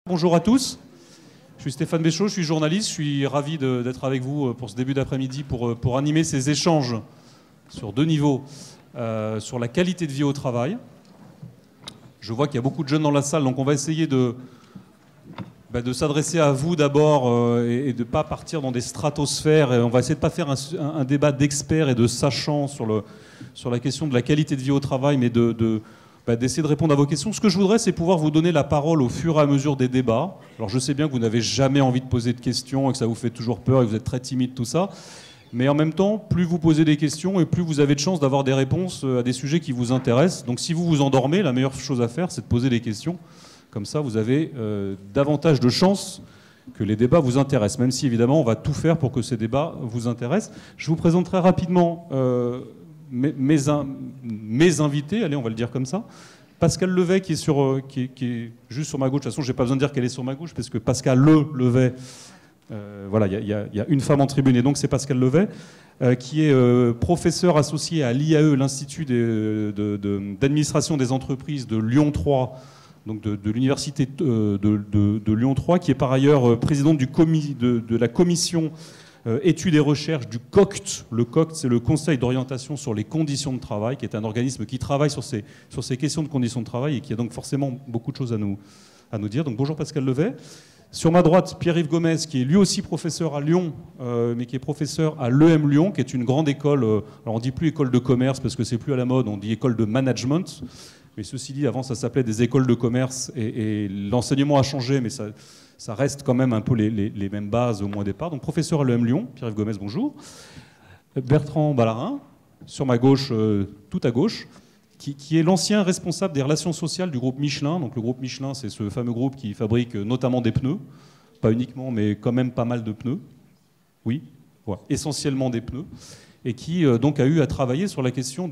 Bonjour à tous, je suis Stéphane Béchaud, je suis journaliste, je suis ravi d'être avec vous pour ce début d'après-midi pour animer ces échanges sur deux niveaux, sur la qualité de vie au travail. Je vois qu'il y a beaucoup de jeunes dans la salle, donc on va essayer de s'adresser à vous d'abord et de ne pas partir dans des stratosphères. Et on va essayer de ne pas faire un débat d'experts et de sachants sur la question de la qualité de vie au travail, mais d'essayer de répondre à vos questions. Ce que je voudrais, c'est pouvoir vous donner la parole au fur et à mesure des débats. Alors je sais bien que vous n'avez jamais envie de poser de questions et que ça vous fait toujours peur et que vous êtes très timide, tout ça. Mais en même temps, plus vous posez des questions et plus vous avez de chances d'avoir des réponses à des sujets qui vous intéressent. Donc si vous vous endormez, la meilleure chose à faire, c'est de poser des questions. Comme ça, vous avez davantage de chances que les débats vous intéressent, même si évidemment on va tout faire pour que ces débats vous intéressent. Je vous présente très rapidement mes invités, allez, on va le dire comme ça. Pascal Levet, qui est juste sur ma gauche. De toute façon, je n'ai pas besoin de dire qu'elle est sur ma gauche, parce que Pascal Levet, voilà, il y a une femme en tribune, et donc c'est Pascal Levet, qui est professeur associé à l'IAE, l'Institut d'administration des entreprises de Lyon 3, donc de l'université de Lyon 3, qui est par ailleurs président de la commission études et recherches du COCT. Le COCT, c'est le Conseil d'orientation sur les conditions de travail, qui est un organisme qui travaille sur ces questions de conditions de travail et qui a donc forcément beaucoup de choses à nous dire. Donc bonjour Pascal Levet. Sur ma droite, Pierre-Yves Gomez, qui est lui aussi professeur à Lyon, mais qui est professeur à l'EM Lyon, qui est une grande école, alors on ne dit plus école de commerce parce que c'est plus à la mode, on dit école de management. Mais ceci dit, avant ça s'appelait des écoles de commerce et l'enseignement a changé, mais ça reste quand même un peu les mêmes bases au moins au départ. Donc professeur à l'EM Lyon, Pierre-Yves Gomez, bonjour. Bertrand Ballarin, sur ma gauche, tout à gauche, qui est l'ancien responsable des relations sociales du groupe Michelin. Donc le groupe Michelin, c'est ce fameux groupe qui fabrique notamment des pneus, pas uniquement, mais quand même pas mal de pneus. Oui, voilà, essentiellement des pneus. Et qui donc a eu à travailler sur la question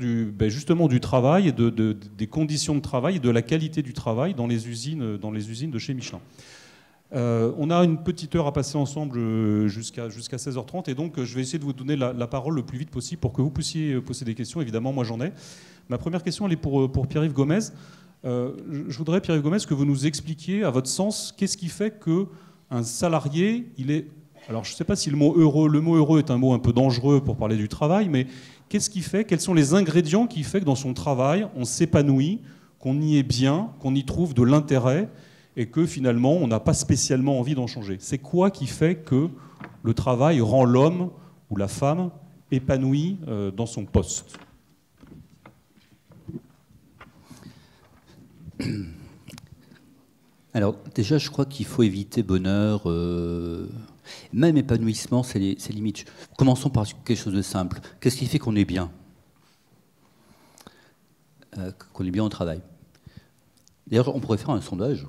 justement du travail, des conditions de travail et de la qualité du travail dans les usines de chez Michelin. On a une petite heure à passer ensemble jusqu'à 16h30, et donc je vais essayer de vous donner la parole le plus vite possible pour que vous puissiez poser des questions. Évidemment, moi j'en ai. Ma première question, elle est pour Pierre-Yves Gomez. Je voudrais, Pierre-Yves Gomez, que vous nous expliquiez, à votre sens, qu'est-ce qui fait qu'un salarié, il est... Alors je ne sais pas si le mot heureux est un mot un peu dangereux pour parler du travail, mais qu'est-ce qui fait, quels sont les ingrédients qui font que dans son travail, on s'épanouit, qu'on y est bien, qu'on y trouve de l'intérêt, et que finalement, on n'a pas spécialement envie d'en changer. C'est quoi qui fait que le travail rend l'homme ou la femme épanoui dans son poste ? Alors déjà, je crois qu'il faut éviter bonheur, même épanouissement, c'est limite. Commençons par quelque chose de simple. Qu'est-ce qui fait qu'on est bien ? Qu'on est bien au travail. D'ailleurs, on pourrait faire un sondage.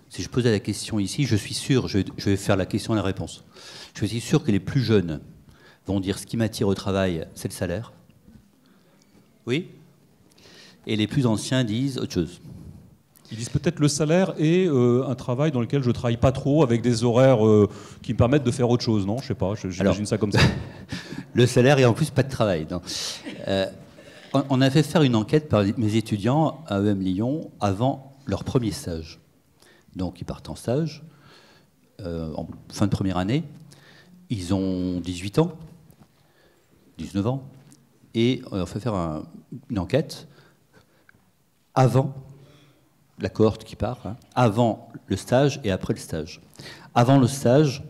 Si je posais la question ici, je suis sûr, je vais faire la question et la réponse. Je suis sûr que les plus jeunes vont dire ce qui m'attire au travail, c'est le salaire. Oui ? Et les plus anciens disent autre chose. Ils disent peut-être le salaire et un travail dans lequel je ne travaille pas trop, avec des horaires qui me permettent de faire autre chose, non ? Je ne sais pas, j'imagine ça comme ça. Le salaire et en plus pas de travail. Non. On a fait faire une enquête par mes étudiants à EM Lyon avant leur premier stage. Donc ils partent en stage, en fin de première année. Ils ont 18 ans, 19 ans. Et on fait faire une enquête avant la cohorte qui part, avant le stage et après le stage. Avant le stage,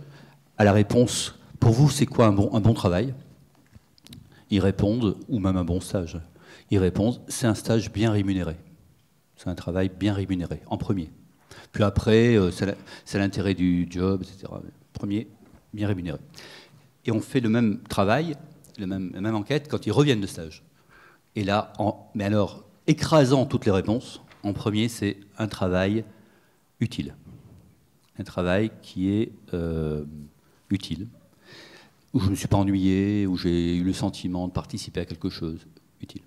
à la réponse, pour vous, c'est quoi un bon travail ? Ils répondent, ou même un bon stage, ils répondent, c'est un stage bien rémunéré. C'est un travail bien rémunéré, en premier. Puis après, c'est l'intérêt du job, etc. Premier, bien rémunéré. Et on fait le même travail, la même enquête quand ils reviennent de stage. Et là, mais alors, écrasant toutes les réponses, en premier, c'est un travail utile. Un travail qui est utile, où je ne me suis pas ennuyé, où j'ai eu le sentiment de participer à quelque chose utile.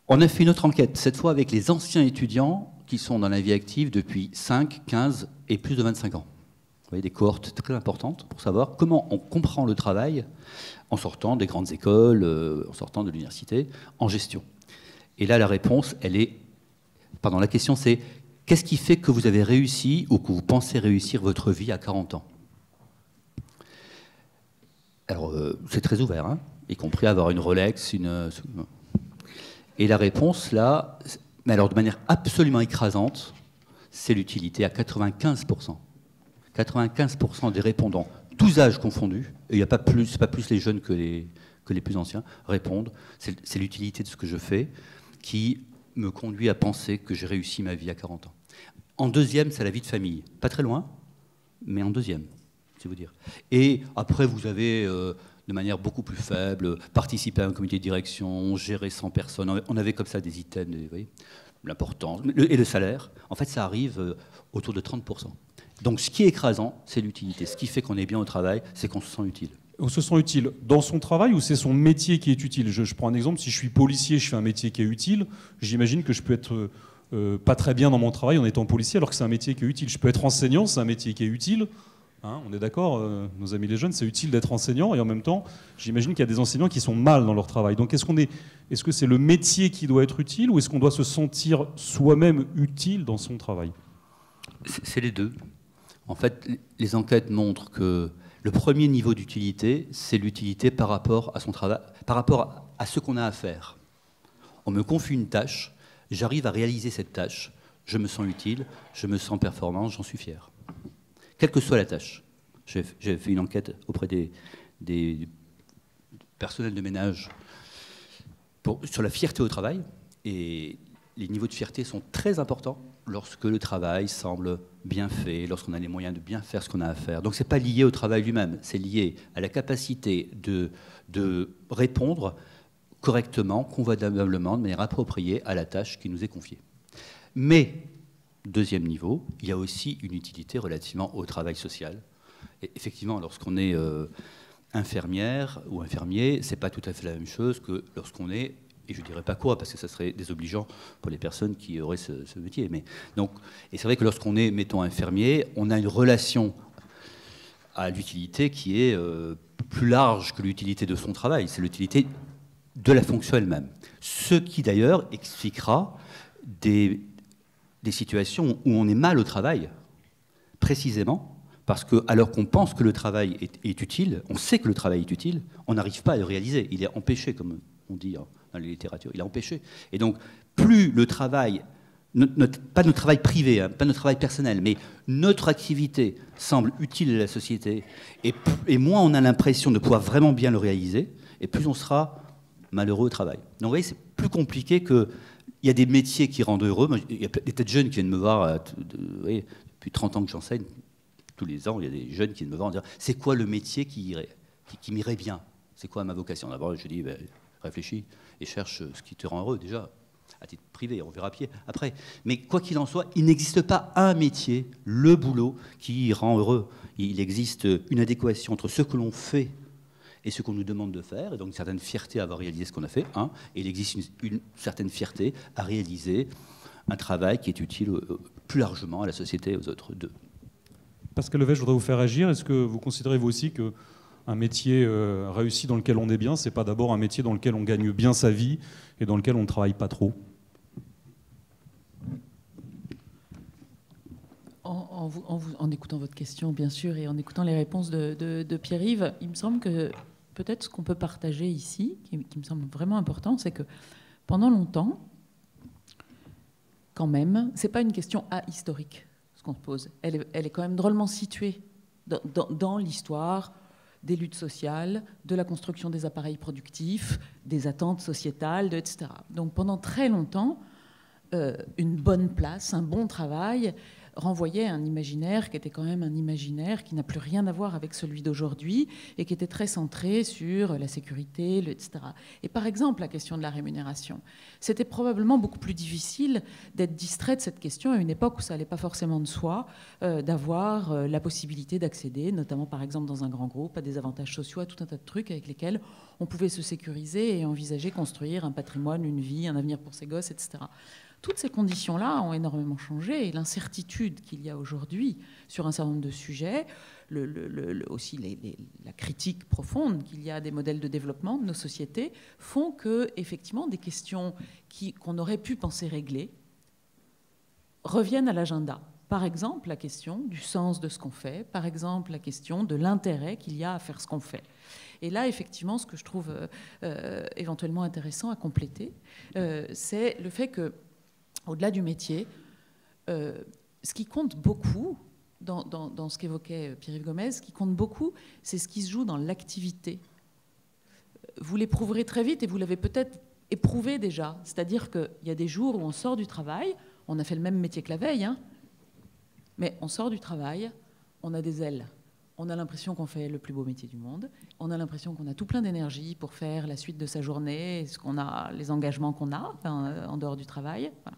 On a fait une autre enquête, cette fois avec les anciens étudiants qui sont dans la vie active depuis 5, 15 et plus de 25 ans. Vous voyez, des cohortes très importantes pour savoir comment on comprend le travail en sortant des grandes écoles, en sortant de l'université, en gestion. Et là, la réponse, elle est... Pardon, la question c'est Qu'est-ce qui fait que vous avez réussi ou que vous pensez réussir votre vie à 40 ans? Alors, c'est très ouvert, hein, y compris avoir une Rolex, Et la réponse, là, mais alors de manière absolument écrasante, c'est l'utilité à 95%. 95% des répondants, tous âges confondus, et il n'y a pas plus, c'est pas plus les jeunes que les plus anciens, répondent. C'est l'utilité de ce que je fais qui me conduit à penser que j'ai réussi ma vie à 40 ans. En deuxième, c'est la vie de famille. Pas très loin, mais en deuxième, c'est vous dire. Et après, vous avez, de manière beaucoup plus faible, participé à un comité de direction, gérer 100 personnes. On avait comme ça des items, vous voyez, l'importance, et le salaire. En fait, ça arrive autour de 30%. Donc, ce qui est écrasant, c'est l'utilité. Ce qui fait qu'on est bien au travail, c'est qu'on se sent utile. On se sent utile dans son travail ou c'est son métier qui est utile? Je prends un exemple, si je suis policier, je fais un métier qui est utile, j'imagine que je peux être pas très bien dans mon travail en étant policier alors que c'est un métier qui est utile. Je peux être enseignant, c'est un métier qui est utile. Hein, on est d'accord, nos amis les jeunes, c'est utile d'être enseignant et en même temps, j'imagine qu'il y a des enseignants qui sont mal dans leur travail. Donc est-ce que c'est le métier qui doit être utile ou est-ce qu'on doit se sentir soi-même utile dans son travail? C'est les deux. En fait, les enquêtes montrent que le premier niveau d'utilité, c'est l'utilité par rapport à son travail, par rapport à ce qu'on a à faire. On me confie une tâche, j'arrive à réaliser cette tâche, je me sens utile, je me sens performant, j'en suis fier. Quelle que soit la tâche. J'ai fait une enquête auprès des personnels de ménage sur la fierté au travail, et les niveaux de fierté sont très importants lorsque le travail semble bien fait, lorsqu'on a les moyens de bien faire ce qu'on a à faire. Donc ce n'est pas lié au travail lui-même, c'est lié à la capacité de répondre correctement, convenablement, de manière appropriée à la tâche qui nous est confiée. Mais, deuxième niveau, il y a aussi une utilité relativement au travail social. Et effectivement, lorsqu'on est infirmière ou infirmier, ce n'est pas tout à fait la même chose que lorsqu'on est, et je ne dirais pas quoi, parce que ça serait désobligeant pour les personnes qui auraient ce métier. Mais, donc, et c'est vrai que lorsqu'on est, mettons, infirmier, on a une relation à l'utilité qui est plus large que l'utilité de son travail. C'est l'utilité de la fonction elle-même. Ce qui, d'ailleurs, expliquera des situations où on est mal au travail, précisément, parce que, alors qu'on pense que le travail est utile, on sait que le travail est utile, on n'arrive pas à le réaliser. Il est empêché, comme on dit dans la littérature, il est empêché. Et donc, plus le travail, pas notre travail privé, hein, pas notre travail personnel, mais notre activité semble utile à la société, et moins on a l'impression de pouvoir vraiment bien le réaliser, et plus on sera malheureux au travail. Donc, vous voyez, c'est plus compliqué que... Il y a des métiers qui rendent heureux. Il y a des tas de jeunes qui viennent me voir, vous voyez, depuis 30 ans que j'enseigne, tous les ans, il y a des jeunes qui viennent me voir en disant « C'est quoi le métier qui m'irait bien? C'est quoi ma vocation ?» D'abord, je dis ben, « Réfléchis et cherche ce qui te rend heureux, déjà, à titre privé, on verra pied après. » Mais quoi qu'il en soit, il n'existe pas un métier, le boulot, qui rend heureux. Il existe une adéquation entre ce que l'on fait et ce qu'on nous demande de faire, et donc une certaine fierté à avoir réalisé ce qu'on a fait, et il existe une certaine fierté à réaliser un travail qui est utile plus largement à la société et aux autres, deux. Pascal Levet, je voudrais vous faire agir. Est-ce que vous considérez vous aussi qu'un métier réussi dans lequel on est bien, c'est pas d'abord un métier dans lequel on gagne bien sa vie et dans lequel on ne travaille pas trop? En écoutant votre question, bien sûr, et en écoutant les réponses de Pierre-Yves, il me semble que peut-être ce qu'on peut partager ici, qui me semble vraiment important, c'est que pendant longtemps, quand même, c'est pas une question ahistorique, ce qu'on se pose. Elle est quand même drôlement située dans l'histoire des luttes sociales, de la construction des appareils productifs, des attentes sociétales, etc. Donc pendant très longtemps, une bonne place, un bon travail renvoyait à un imaginaire qui était quand même un imaginaire qui n'a plus rien à voir avec celui d'aujourd'hui et qui était très centré sur la sécurité, etc. Et par exemple, la question de la rémunération. C'était probablement beaucoup plus difficile d'être distrait de cette question à une époque où ça n'allait pas forcément de soi, d'avoir la possibilité d'accéder, notamment par exemple dans un grand groupe, à des avantages sociaux, à tout un tas de trucs avec lesquels on pouvait se sécuriser et envisager construire un patrimoine, une vie, un avenir pour ses gosses, etc. Toutes ces conditions-là ont énormément changé et l'incertitude qu'il y a aujourd'hui sur un certain nombre de sujets, aussi la critique profonde qu'il y a des modèles de développement de nos sociétés font que, effectivement, des questions qu'on aurait pu penser régler reviennent à l'agenda. Par exemple, la question du sens de ce qu'on fait, par exemple, la question de l'intérêt qu'il y a à faire ce qu'on fait. Et là, effectivement, ce que je trouve éventuellement intéressant à compléter, c'est le fait que, au-delà du métier, ce qui compte beaucoup dans ce qu'évoquait Pierre-Yves Gomez, ce qui compte beaucoup, c'est ce qui se joue dans l'activité. Vous l'éprouverez très vite et vous l'avez peut-être éprouvé déjà. C'est-à-dire qu'il y a des jours où on sort du travail, on a fait le même métier que la veille, hein, mais on sort du travail, on a des ailes. On a l'impression qu'on fait le plus beau métier du monde. On a l'impression qu'on a tout plein d'énergie pour faire la suite de sa journée, ce qu'on a, les engagements qu'on a en dehors du travail. Voilà.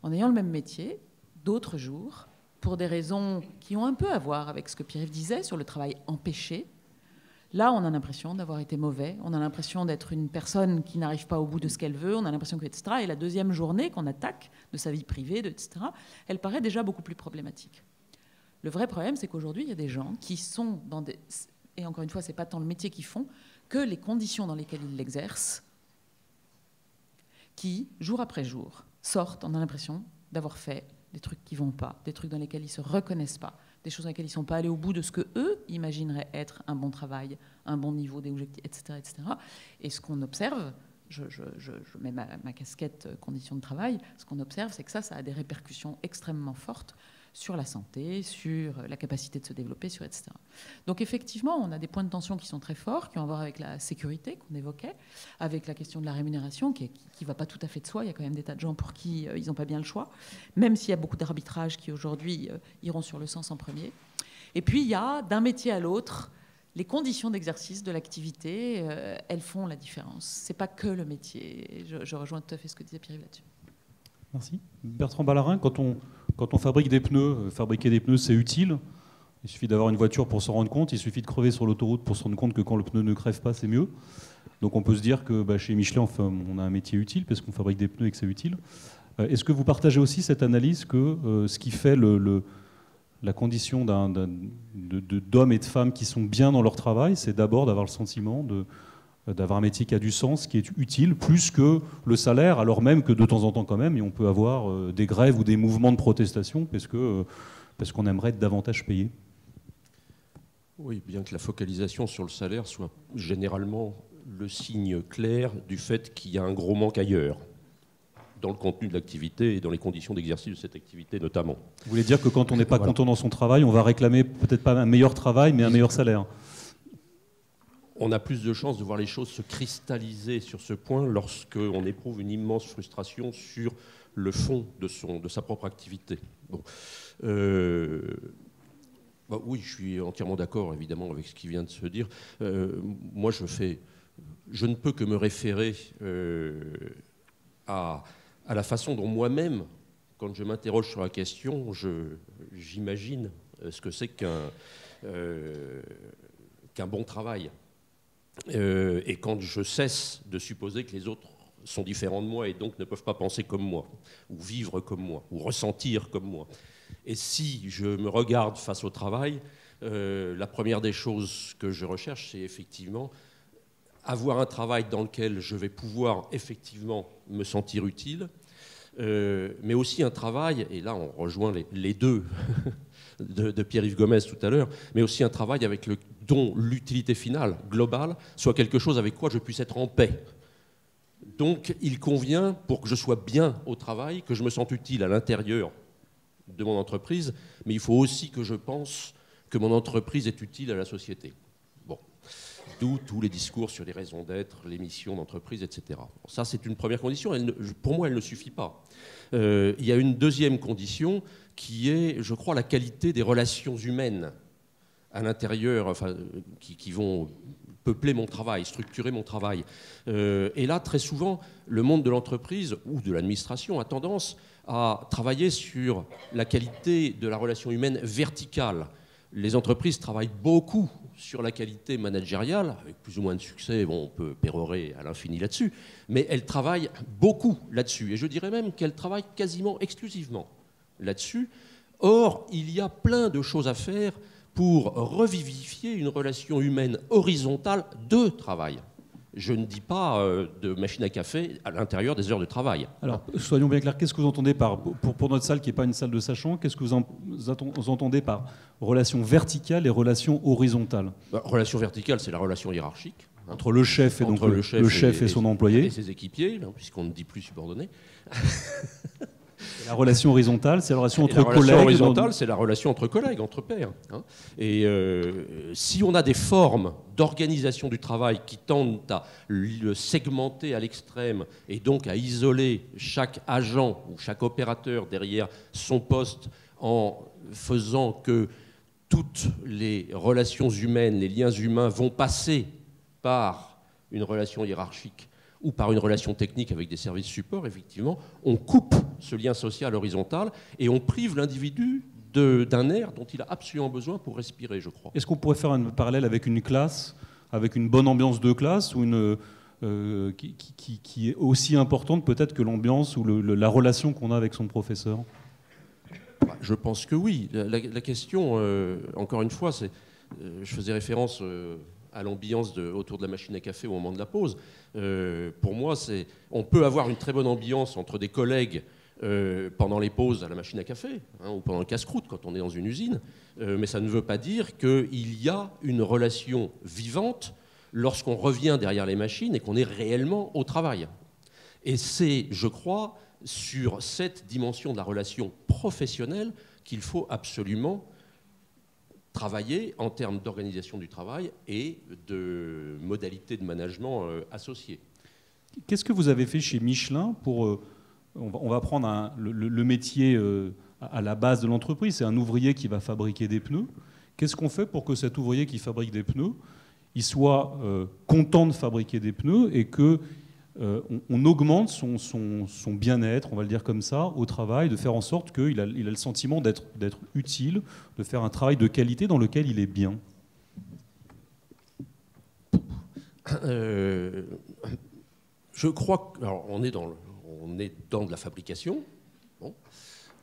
En ayant le même métier, d'autres jours, pour des raisons qui ont un peu à voir avec ce que Pierre-Yves disait sur le travail empêché, là, on a l'impression d'avoir été mauvais. On a l'impression d'être une personne qui n'arrive pas au bout de ce qu'elle veut. On a l'impression que, etc. Et la deuxième journée qu'on attaque de sa vie privée, etc., elle paraît déjà beaucoup plus problématique. Le vrai problème, c'est qu'aujourd'hui, il y a des gens qui sont dans des... Et encore une fois, ce n'est pas tant le métier qu'ils font que les conditions dans lesquelles ils l'exercent, qui, jour après jour, sortent, on a l'impression d'avoir fait des trucs qui ne vont pas, des trucs dans lesquels ils ne se reconnaissent pas, des choses dans lesquelles ils ne sont pas allés au bout de ce qu'eux imagineraient être un bon travail, un bon niveau d'objectif, etc., etc. Et ce qu'on observe, je mets ma casquette conditions de travail, ce qu'on observe, c'est que ça a des répercussions extrêmement fortes sur la santé, sur la capacité de se développer, sur etc. Donc effectivement, on a des points de tension qui sont très forts, qui ont à voir avec la sécurité qu'on évoquait, avec la question de la rémunération qui ne va pas tout à fait de soi. Il y a quand même des tas de gens pour qui ils n'ont pas bien le choix, même s'il y a beaucoup d'arbitrages qui aujourd'hui iront sur le sens en premier. Et puis il y a d'un métier à l'autre, les conditions d'exercice de l'activité, elles font la différence. Ce n'est pas que le métier. Je rejoins tout à fait ce que disait Pierre là-dessus. Merci. Bertrand Ballarin, quand on fabrique des pneus, fabriquer des pneus, c'est utile. Il suffit d'avoir une voiture pour s'en rendre compte. Il suffit de crever sur l'autoroute pour se rendre compte que quand le pneu ne crève pas, c'est mieux. Donc on peut se dire que chez Michelin, on a un métier utile parce qu'on fabrique des pneus et que c'est utile. Est-ce que vous partagez aussi cette analyse que ce qui fait la condition d'hommes et de femmes qui sont bien dans leur travail, c'est d'abord d'avoir le sentiment d'avoir un métier qui a du sens, qui est utile, plus que le salaire, alors même que de temps en temps quand même, on peut avoir des grèves ou des mouvements de protestation parce qu'on aimerait être davantage payé. Oui, bien que la focalisation sur le salaire soit généralement le signe clair du fait qu'il y a un gros manque ailleurs, dans le contenu de l'activité et dans les conditions d'exercice de cette activité notamment. Vous voulez dire que quand on n'est pas content dans son travail, on va réclamer peut-être pas un meilleur travail, mais un meilleur salaire ? On a plus de chances de voir les choses se cristalliser sur ce point lorsqu'on éprouve une immense frustration sur le fond de sa propre activité. Bon. Oui, je suis entièrement d'accord, évidemment, avec ce qui vient de se dire. Moi, je ne peux que me référer à la façon dont moi-même, quand je m'interroge sur la question, j'imagine ce que c'est qu'un bon travail. Et quand je cesse de supposer que les autres sont différents de moi et donc ne peuvent pas penser comme moi, ou vivre comme moi, ou ressentir comme moi. Et si je me regarde face au travail, la première des choses que je recherche, c'est effectivement avoir un travail dans lequel je vais pouvoir effectivement me sentir utile, mais aussi un travail, et là on rejoint les deux de Pierre-Yves Gomez tout à l'heure, mais aussi un travail dont l'utilité finale, globale, soit quelque chose avec quoi je puisse être en paix. Donc il convient, pour que je sois bien au travail, que je me sente utile à l'intérieur de mon entreprise, mais il faut aussi que je pense que mon entreprise est utile à la société. Bon. D'où tous les discours sur les raisons d'être, les missions d'entreprise, etc. Bon, ça, c'est une première condition. Pour moi, elle ne suffit pas. Il y a une deuxième condition qui est, je crois, la qualité des relations humaines à l'intérieur, qui vont peupler mon travail, structurer mon travail. Et là, très souvent, le monde de l'entreprise ou de l'administration a tendance à travailler sur la qualité de la relation humaine verticale. Les entreprises travaillent beaucoup sur la qualité managériale, avec plus ou moins de succès, on peut pérorer à l'infini là-dessus, mais elles travaillent beaucoup là-dessus. Et je dirais même qu'elles travaillent quasiment exclusivement là-dessus. Or, il y a plein de choses à faire pour revivifier une relation humaine horizontale de travail. Je ne dis pas de machine à café à l'intérieur des heures de travail. Alors, soyons bien clairs, qu'est-ce que vous entendez par, pour notre salle qui n'est pas une salle de sachants, qu'est-ce que vous entendez par relation verticale et relation horizontale? Relation verticale, c'est la relation hiérarchique. Entre le chef et, donc le chef et son employé. Et ses équipiers, puisqu'on ne dit plus subordonné. La relation horizontale, c'est la relation entre collègues. La relation horizontale, c'est la relation entre collègues, entre pairs. Et si on a des formes d'organisation du travail qui tendent à le segmenter à l'extrême et donc à isoler chaque agent ou chaque opérateur derrière son poste en faisant que toutes les relations humaines, les liens humains vont passer par une relation hiérarchique ou par une relation technique avec des services supports, effectivement, on coupe ce lien social horizontal et on prive l'individu d'un air dont il a absolument besoin pour respirer, je crois. Est-ce qu'on pourrait faire un parallèle avec une classe, avec une bonne ambiance de classe, ou qui est aussi importante peut-être que l'ambiance ou la relation qu'on a avec son professeur? Je pense que oui. La question, encore une fois, c'est, je faisais référence à l'ambiance autour de la machine à café au moment de la pause. Pour moi, on peut avoir une très bonne ambiance entre des collègues pendant les pauses à la machine à café, ou pendant le casse-croûte quand on est dans une usine, mais ça ne veut pas dire qu'il y a une relation vivante lorsqu'on revient derrière les machines et qu'on est réellement au travail. Et c'est, je crois, sur cette dimension de la relation professionnelle qu'il faut absolument travailler en termes d'organisation du travail et de modalités de management associées. Qu'est-ce que vous avez fait chez Michelin pour... on va prendre le métier à la base de l'entreprise, c'est un ouvrier qui va fabriquer des pneus. Qu'est-ce qu'on fait pour que cet ouvrier qui fabrique des pneus, il soit content de fabriquer des pneus et que on augmente son bien-être, on va le dire comme ça, au travail, de faire en sorte qu'il a le sentiment d'être utile, de faire un travail de qualité dans lequel il est bien? Je crois qu'on est dans de la fabrication. Bon.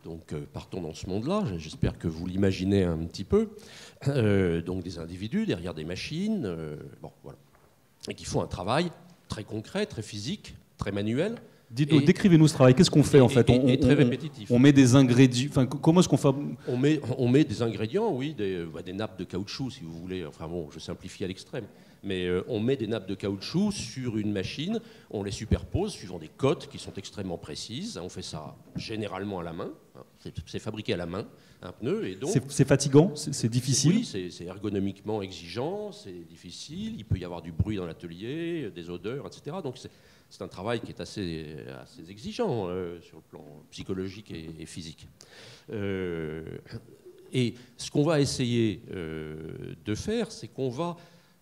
Donc partons dans ce monde-là, j'espère que vous l'imaginez un petit peu. Donc des individus derrière des machines, voilà, et qui font un travail très concret, très physique, très manuel. Dites-nous, décrivez-nous ce travail. Qu'est-ce qu'on fait en fait? Et très répétitif. On met des ingrédients. Enfin, comment est-ce qu'on fait? On met des ingrédients, oui, des nappes de caoutchouc, si vous voulez. Enfin bon, je simplifie à l'extrême. Mais on met des nappes de caoutchouc sur une machine, on les superpose suivant des cotes qui sont extrêmement précises. On fait ça généralement à la main. C'est fabriqué à la main, un pneu. Et donc, c'est fatigant, c'est difficile. Oui, c'est ergonomiquement exigeant, c'est difficile. Il peut y avoir du bruit dans l'atelier, des odeurs, etc. Donc c'est un travail qui est assez exigeant sur le plan psychologique et physique. Et ce qu'on va essayer de faire, c'est qu'on va,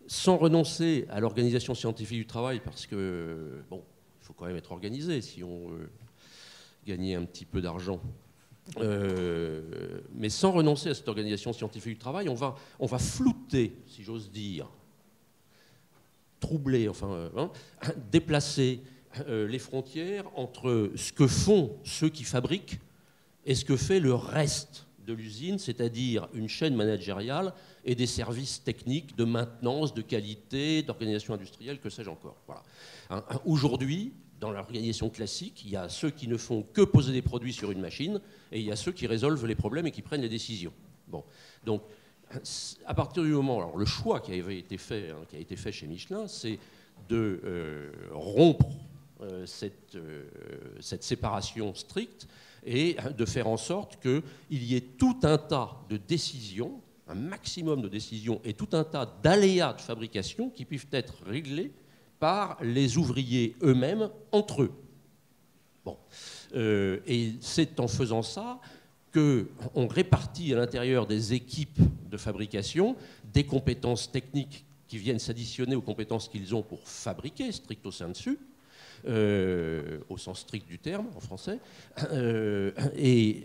sans renoncer à l'organisation scientifique du travail, parce que, bon, il faut quand même être organisé si on veut gagner un petit peu d'argent. Mais sans renoncer à cette organisation scientifique du travail, on va flouter, si j'ose dire, troubler, déplacer les frontières entre ce que font ceux qui fabriquent et ce que fait le reste de l'usine, c'est-à-dire une chaîne managériale et des services techniques de maintenance, de qualité, d'organisation industrielle, que sais-je encore. Voilà. Aujourd'hui, dans l'organisation classique, il y a ceux qui ne font que poser des produits sur une machine et il y a ceux qui résolvent les problèmes et qui prennent les décisions. Bon. Donc, à partir du moment, alors le choix qui a été fait chez Michelin, c'est de rompre cette séparation stricte et de faire en sorte qu'il y ait tout un tas de décisions, un maximum de décisions et tout un tas d'aléas de fabrication qui puissent être réglés par les ouvriers eux-mêmes entre eux. Bon. Et c'est en faisant ça qu'on répartit à l'intérieur des équipes de fabrication des compétences techniques qui viennent s'additionner aux compétences qu'ils ont pour fabriquer, stricto sensu, au sens strict du terme en français, et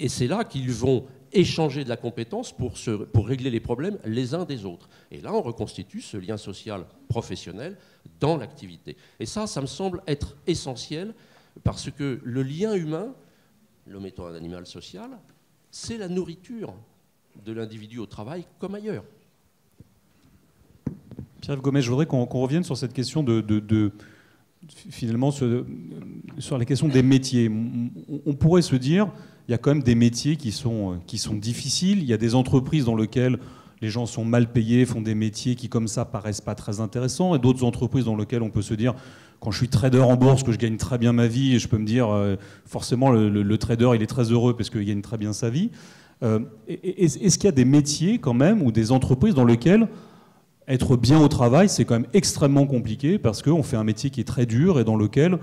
c'est là qu'ils vont échanger de la compétence pour régler les problèmes les uns des autres. Et là, on reconstitue ce lien social professionnel dans l'activité. Et ça me semble être essentiel, parce que le lien humain, l'homme étant un animal social, c'est la nourriture de l'individu au travail comme ailleurs. Pierre Gomez, je voudrais qu'on revienne sur cette question finalement sur la question des métiers. On pourrait se dire, il y a quand même des métiers qui sont difficiles. Il y a des entreprises dans lesquelles les gens sont mal payés, font des métiers qui comme ça paraissent pas très intéressants, et d'autres entreprises dans lesquelles on peut se dire, quand je suis trader en bourse, que je gagne très bien ma vie, et je peux me dire, forcément le trader il est très heureux parce qu'il gagne très bien sa vie. Est-ce qu'il y a des métiers quand même, ou des entreprises dans lesquelles être bien au travail, c'est quand même extrêmement compliqué parce qu'on fait un métier qui est très dur et dans lequel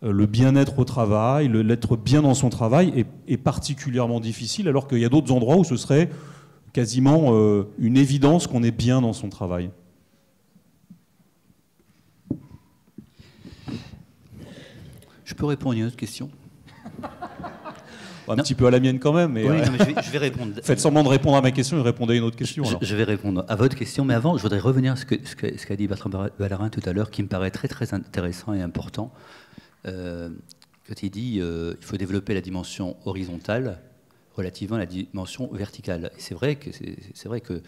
le bien-être au travail, l'être bien dans son travail est particulièrement difficile, alors qu'il y a d'autres endroits où ce serait quasiment une évidence qu'on est bien dans son travail. Je peux répondre à une autre question ? Un petit peu à la mienne quand même, mais, oui, non, mais je vais répondre. Faites semblant de répondre à ma question et répondez à une autre question. Je vais répondre à votre question, mais avant, je voudrais revenir à ce qu'a dit Bertrand Ballerin tout à l'heure, qui me paraît très, très intéressant et important. Quand il dit qu'il faut développer la dimension horizontale relativement à la dimension verticale. Et c'est vrai que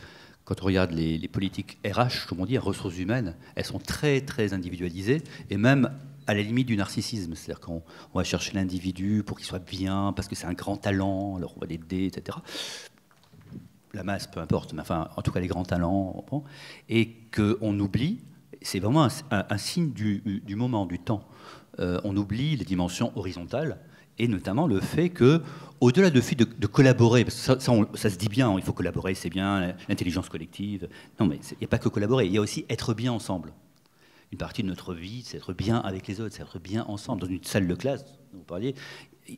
quand on regarde les politiques RH, comme on dit, ressources humaines, elles sont très, très individualisées, et même à la limite du narcissisme. C'est-à-dire qu'on va chercher l'individu pour qu'il soit bien, parce que c'est un grand talent, alors on va l'aider, etc. La masse, peu importe, mais enfin, en tout cas les grands talents, bon, et qu'on oublie, c'est vraiment un signe du moment, du temps, on oublie les dimensions horizontales, et notamment le fait que, au-delà du fait de collaborer, parce que ça se dit bien, il faut collaborer, c'est bien, l'intelligence collective, non mais il n'y a pas que collaborer, il y a aussi être bien ensemble. Une partie de notre vie, c'est être bien avec les autres, c'est être bien ensemble. Dans une salle de classe, vous parliez,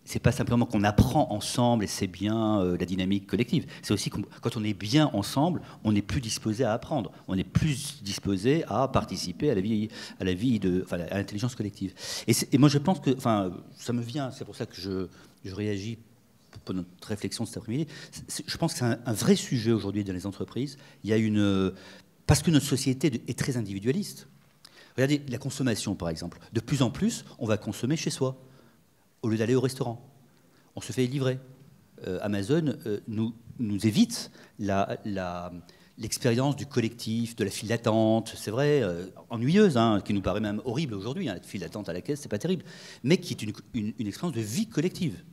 c'est pas simplement qu'on apprend ensemble et c'est bien la dynamique collective. C'est aussi quand on est bien ensemble, on est plus disposé à apprendre, on est plus disposé à participer à à l'intelligence collective. Et moi, je pense que, enfin, ça me vient, c'est pour ça que je réagis pour notre réflexion cet après-midi. Je pense que c'est un vrai sujet aujourd'hui dans les entreprises. Il y a parce que notre société est très individualiste. Regardez la consommation, par exemple. De plus en plus, on va consommer chez soi, au lieu d'aller au restaurant. On se fait livrer. Amazon nous évite l'expérience du collectif, de la file d'attente, c'est vrai, ennuyeuse, hein, qui nous paraît même horrible aujourd'hui. Hein, la file d'attente à la caisse, c'est pas terrible, mais qui est une expérience de vie collective.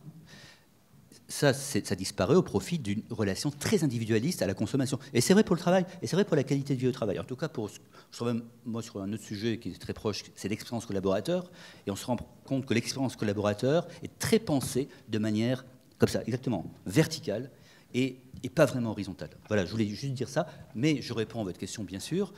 Ça disparaît au profit d'une relation très individualiste à la consommation. Et c'est vrai pour le travail, et c'est vrai pour la qualité de vie au travail. En tout cas, moi, sur un autre sujet qui est très proche, c'est l'expérience collaborateur. Et on se rend compte que l'expérience collaborateur est très pensée de manière, comme ça, exactement, verticale, et pas vraiment horizontale. Voilà, je voulais juste dire ça, mais je réponds à votre question, bien sûr,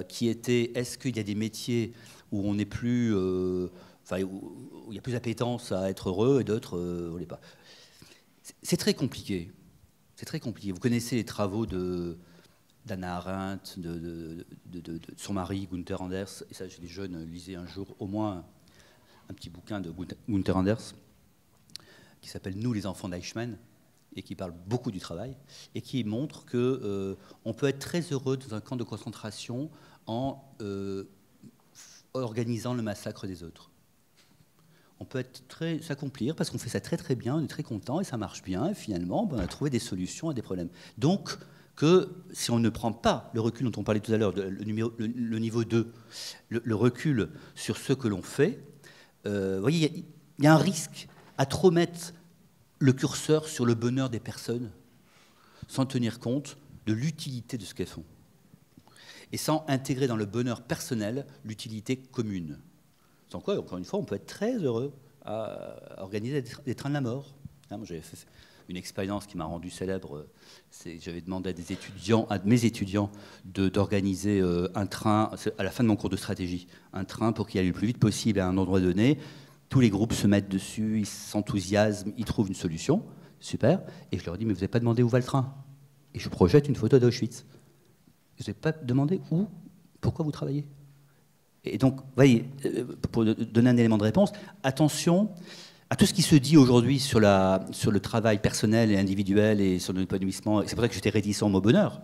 qui était, est-ce qu'il y a des métiers où on n'est plus... où il y a plus d'appétence à être heureux, et d'autres, on l'est pas. C'est très compliqué. C'est très compliqué. Vous connaissez les travaux d'Hannah Arendt, de son mari Gunther Anders. Et ça, les jeunes lisaient un jour au moins un petit bouquin de Gunther Anders qui s'appelle « Nous, les enfants d'Eichmann » et qui parle beaucoup du travail et qui montre qu'on peut être très heureux dans un camp de concentration en organisant le massacre des autres. On peut s'accomplir parce qu'on fait ça très très bien, on est très content et ça marche bien. Et finalement, on a trouvé des solutions à des problèmes. Donc, si on ne prend pas le recul dont on parlait tout à l'heure, le niveau 2, le recul sur ce que l'on fait, vous voyez, il y a un risque à trop mettre le curseur sur le bonheur des personnes sans tenir compte de l'utilité de ce qu'elles font. Et sans intégrer dans le bonheur personnel l'utilité commune. Sans quoi, encore une fois, on peut être très heureux à organiser des trains de la mort. Moi, j'avais fait une expérience qui m'a rendu célèbre. J'avais demandé à mes étudiants d'organiser un train, à la fin de mon cours de stratégie, un train pour qu'il aille le plus vite possible à un endroit donné. Tous les groupes se mettent dessus, ils s'enthousiasment, ils trouvent une solution. Super. Et je leur dis, mais vous n'avez pas demandé où va le train? Et je projette une photo d'Auschwitz. Vous n'avez pas demandé pourquoi vous travaillez? Et donc, vous voyez, pour donner un élément de réponse, attention à tout ce qui se dit aujourd'hui sur le travail personnel et individuel et sur l'épanouissement. C'est pour ça que j'étais réticent au mot bonheur.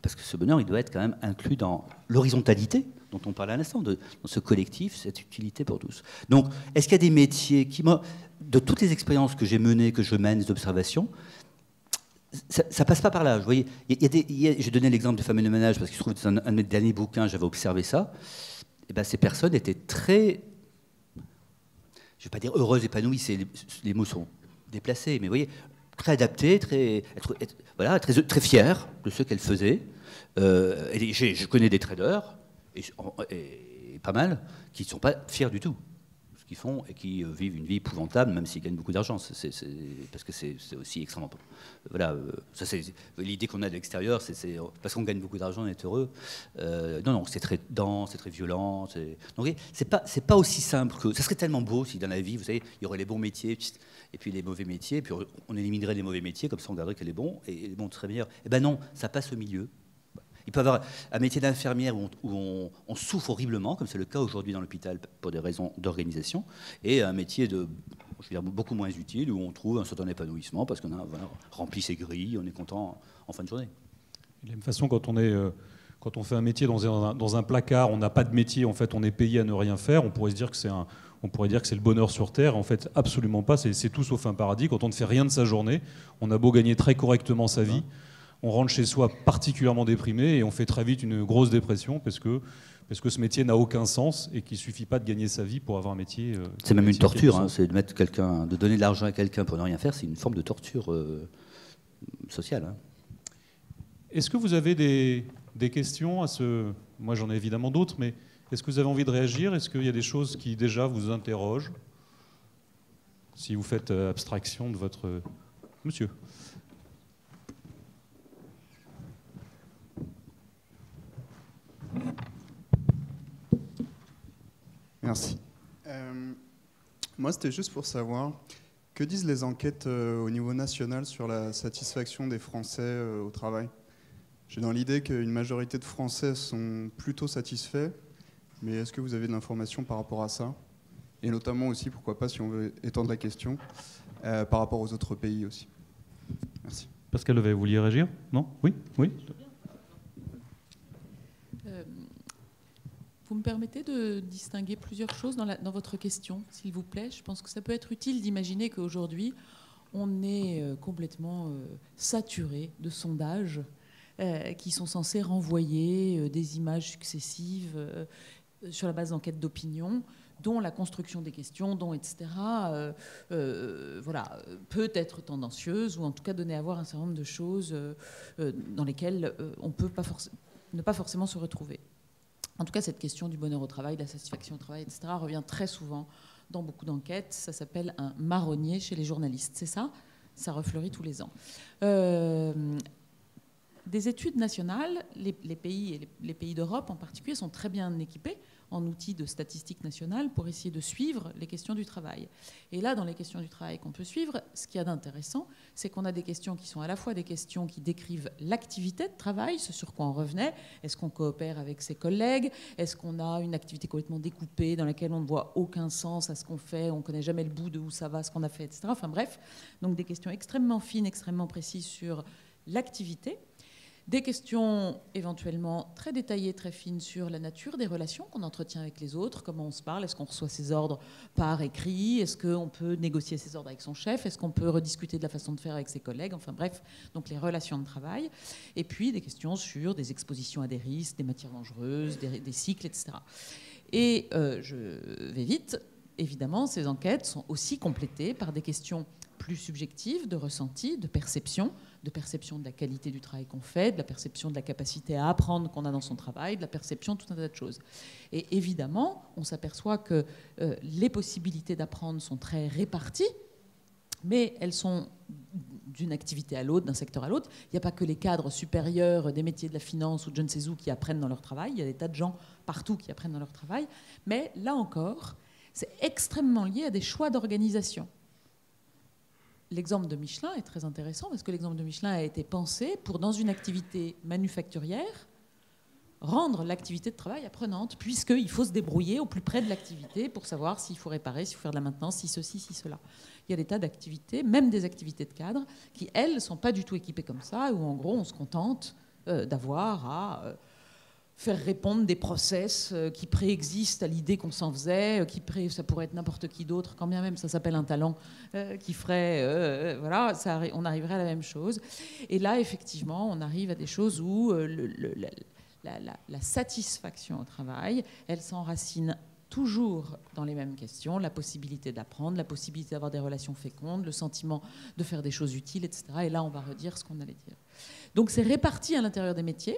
Parce que ce bonheur, il doit être quand même inclus dans l'horizontalité dont on parlait à l'instant, dans ce collectif, cette utilité pour tous. Donc, est-ce qu'il y a des métiers qui, moi, de toutes les expériences que j'ai menées, que je mène, des observations, ça passe pas par là. Vous voyez, j'ai donné l'exemple des femmes de ménage parce que je trouve que dans un de mes derniers bouquins, j'avais observé ça. Et ben, ces personnes étaient très, je ne vais pas dire heureuses, épanouies, les mots sont déplacés, mais vous voyez, très adaptées, voilà, très fières de ce qu'elles faisaient. Et je connais des traders, et pas mal, qui ne sont pas fiers du tout de ce qu'ils font et qui vivent une vie épouvantable, même s'ils gagnent beaucoup d'argent. Parce que c'est aussi extrêmement... Voilà, ça c'est l'idée qu'on a de l'extérieur, c'est parce qu'on gagne beaucoup d'argent, on est heureux. Non, c'est très dense, c'est très violent. Donc c'est pas aussi simple que... Ça serait tellement beau si dans la vie, vous savez, il y aurait les bons métiers, et puis les mauvais métiers, puis on éliminerait les mauvais métiers, comme ça on garderait que les bons, et les bons seraient meilleurs. Eh ben non, ça passe au milieu. Il peut y avoir un métier d'infirmière où on souffre horriblement, comme c'est le cas aujourd'hui dans l'hôpital pour des raisons d'organisation, et un métier beaucoup moins utile où on trouve un certain épanouissement parce qu'on a rempli ses grilles, on est content en fin de journée. De la même façon, quand on fait un métier dans un placard, on n'a pas de métier, en fait, on est payé à ne rien faire, on pourrait se dire que c'est le bonheur sur Terre. En fait, absolument pas, c'est tout sauf un paradis. Quand on ne fait rien de sa journée, on a beau gagner très correctement sa vie, on rentre chez soi particulièrement déprimé et on fait très vite une grosse dépression parce que ce métier n'a aucun sens et qu'il ne suffit pas de gagner sa vie pour avoir un métier. C'est même une torture, c'est de donner de l'argent à quelqu'un pour ne rien faire, c'est une forme de torture sociale. Hein. Est-ce que vous avez des questions à ce... Moi j'en ai évidemment d'autres, mais est-ce que vous avez envie de réagir? Est-ce qu'il y a des choses qui déjà vous interrogent? Si vous faites abstraction de votre... Monsieur. Merci. Moi, c'était juste pour savoir, que disent les enquêtes au niveau national sur la satisfaction des Français au travail? J'ai dans l'idée qu'une majorité de Français sont plutôt satisfaits, mais est-ce que vous avez de l'information par rapport à ça? Et notamment aussi, pourquoi pas, si on veut étendre la question, par rapport aux autres pays aussi. Merci. Pascal Levey, vous vouliez réagir? Non? Oui? Oui? Vous me permettez de distinguer plusieurs choses dans votre question, s'il vous plaît? Je pense que ça peut être utile d'imaginer qu'aujourd'hui, on est complètement saturé de sondages qui sont censés renvoyer des images successives sur la base d'enquêtes d'opinion, dont la construction des questions, etc., peut être tendancieuse, ou en tout cas donner à voir un certain nombre de choses dans lesquelles on ne peut ne pas forcément se retrouver. En tout cas, cette question du bonheur au travail, de la satisfaction au travail, etc., revient très souvent dans beaucoup d'enquêtes. Ça s'appelle un marronnier chez les journalistes. C'est ça? Ça refleurit tous les ans. Des études nationales, les pays et les pays d'Europe en particulier sont très bien équipés en outils de statistiques nationales pour essayer de suivre les questions du travail. Et là, dans les questions du travail qu'on peut suivre, ce qu'il y a d'intéressant, c'est qu'on a des questions qui sont à la fois des questions qui décrivent l'activité de travail, ce sur quoi on revenait. Est-ce qu'on coopère avec ses collègues? Est-ce qu'on a une activité complètement découpée dans laquelle on ne voit aucun sens à ce qu'on fait, on ne connaît jamais le bout de où ça va, ce qu'on a fait, etc. Enfin bref, donc des questions extrêmement fines, extrêmement précises sur l'activité. Des questions éventuellement très détaillées, très fines sur la nature des relations qu'on entretient avec les autres, comment on se parle, est-ce qu'on reçoit ses ordres par écrit, est-ce qu'on peut négocier ses ordres avec son chef, est-ce qu'on peut rediscuter de la façon de faire avec ses collègues, enfin bref, donc les relations de travail. Et puis des questions sur des expositions à des risques, des matières dangereuses, des cycles, etc. Et je vais vite, évidemment, ces enquêtes sont aussi complétées par des questions plus subjectives, de ressenti, de perception de la qualité du travail qu'on fait, de la perception de la capacité à apprendre qu'on a dans son travail, de la perception de tout un tas de choses. Et évidemment, on s'aperçoit que les possibilités d'apprendre sont très réparties, mais elles sont d'une activité à l'autre, d'un secteur à l'autre. Il n'y a pas que les cadres supérieurs des métiers de la finance ou de je ne sais où qui apprennent dans leur travail, il y a des tas de gens partout qui apprennent dans leur travail, mais là encore, c'est extrêmement lié à des choix d'organisation. L'exemple de Michelin est très intéressant parce que l'exemple de Michelin a été pensé pour, dans une activité manufacturière, rendre l'activité de travail apprenante, puisqu'il faut se débrouiller au plus près de l'activité pour savoir s'il faut réparer, s'il faut faire de la maintenance, si ceci, si cela. Il y a des tas d'activités, même des activités de cadre, qui, elles, ne sont pas du tout équipées comme ça, où en gros, on se contente d'avoir à faire répondre des process qui préexistent à l'idée qu'on s'en faisait, ça pourrait être n'importe qui d'autre, quand bien même ça s'appelle un talent, qui ferait... voilà, on arriverait à la même chose. Et là, effectivement, on arrive à des choses où la satisfaction au travail, elle s'enracine toujours dans les mêmes questions, la possibilité d'apprendre, la possibilité d'avoir des relations fécondes, le sentiment de faire des choses utiles, etc. Et là, on va redire ce qu'on allait dire. Donc c'est réparti à l'intérieur des métiers,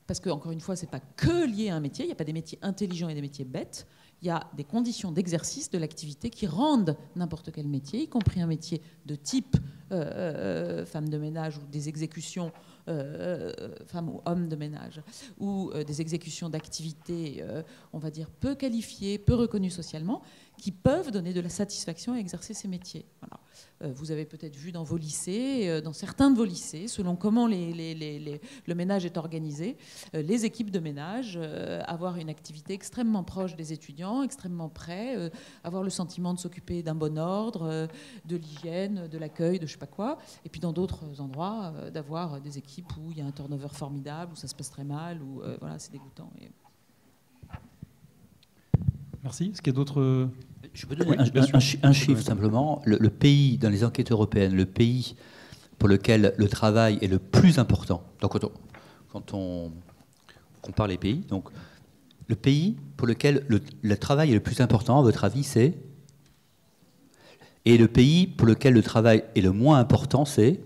parce que, encore une fois, ce n'est pas que lié à un métier, il n'y a pas des métiers intelligents et des métiers bêtes, il y a des conditions d'exercice de l'activité qui rendent n'importe quel métier, y compris un métier de type femme de ménage ou des exécutions, femme ou homme de ménage, ou des exécutions d'activités, on va dire, peu qualifiées, peu reconnues socialement, qui peuvent donner de la satisfaction à exercer ces métiers. Voilà. Vous avez peut-être vu dans vos lycées, dans certains de vos lycées, selon comment le ménage est organisé, les équipes de ménage, avoir une activité extrêmement proche des étudiants, extrêmement près, avoir le sentiment de s'occuper d'un bon ordre, de l'hygiène, de l'accueil, de je sais pas quoi, et puis dans d'autres endroits, d'avoir des équipes où il y a un turnover formidable, où ça se passe très mal, où voilà, c'est dégoûtant. Et... Merci. Est-ce qu'il y a d'autres... Je peux donner un chiffre simplement. Le pays, dans les enquêtes européennes, le pays pour lequel le travail est le plus important, donc quand on compare les pays, donc le pays pour lequel le travail est le plus important, à votre avis, c'est... Et le pays pour lequel le travail est le moins important, c'est...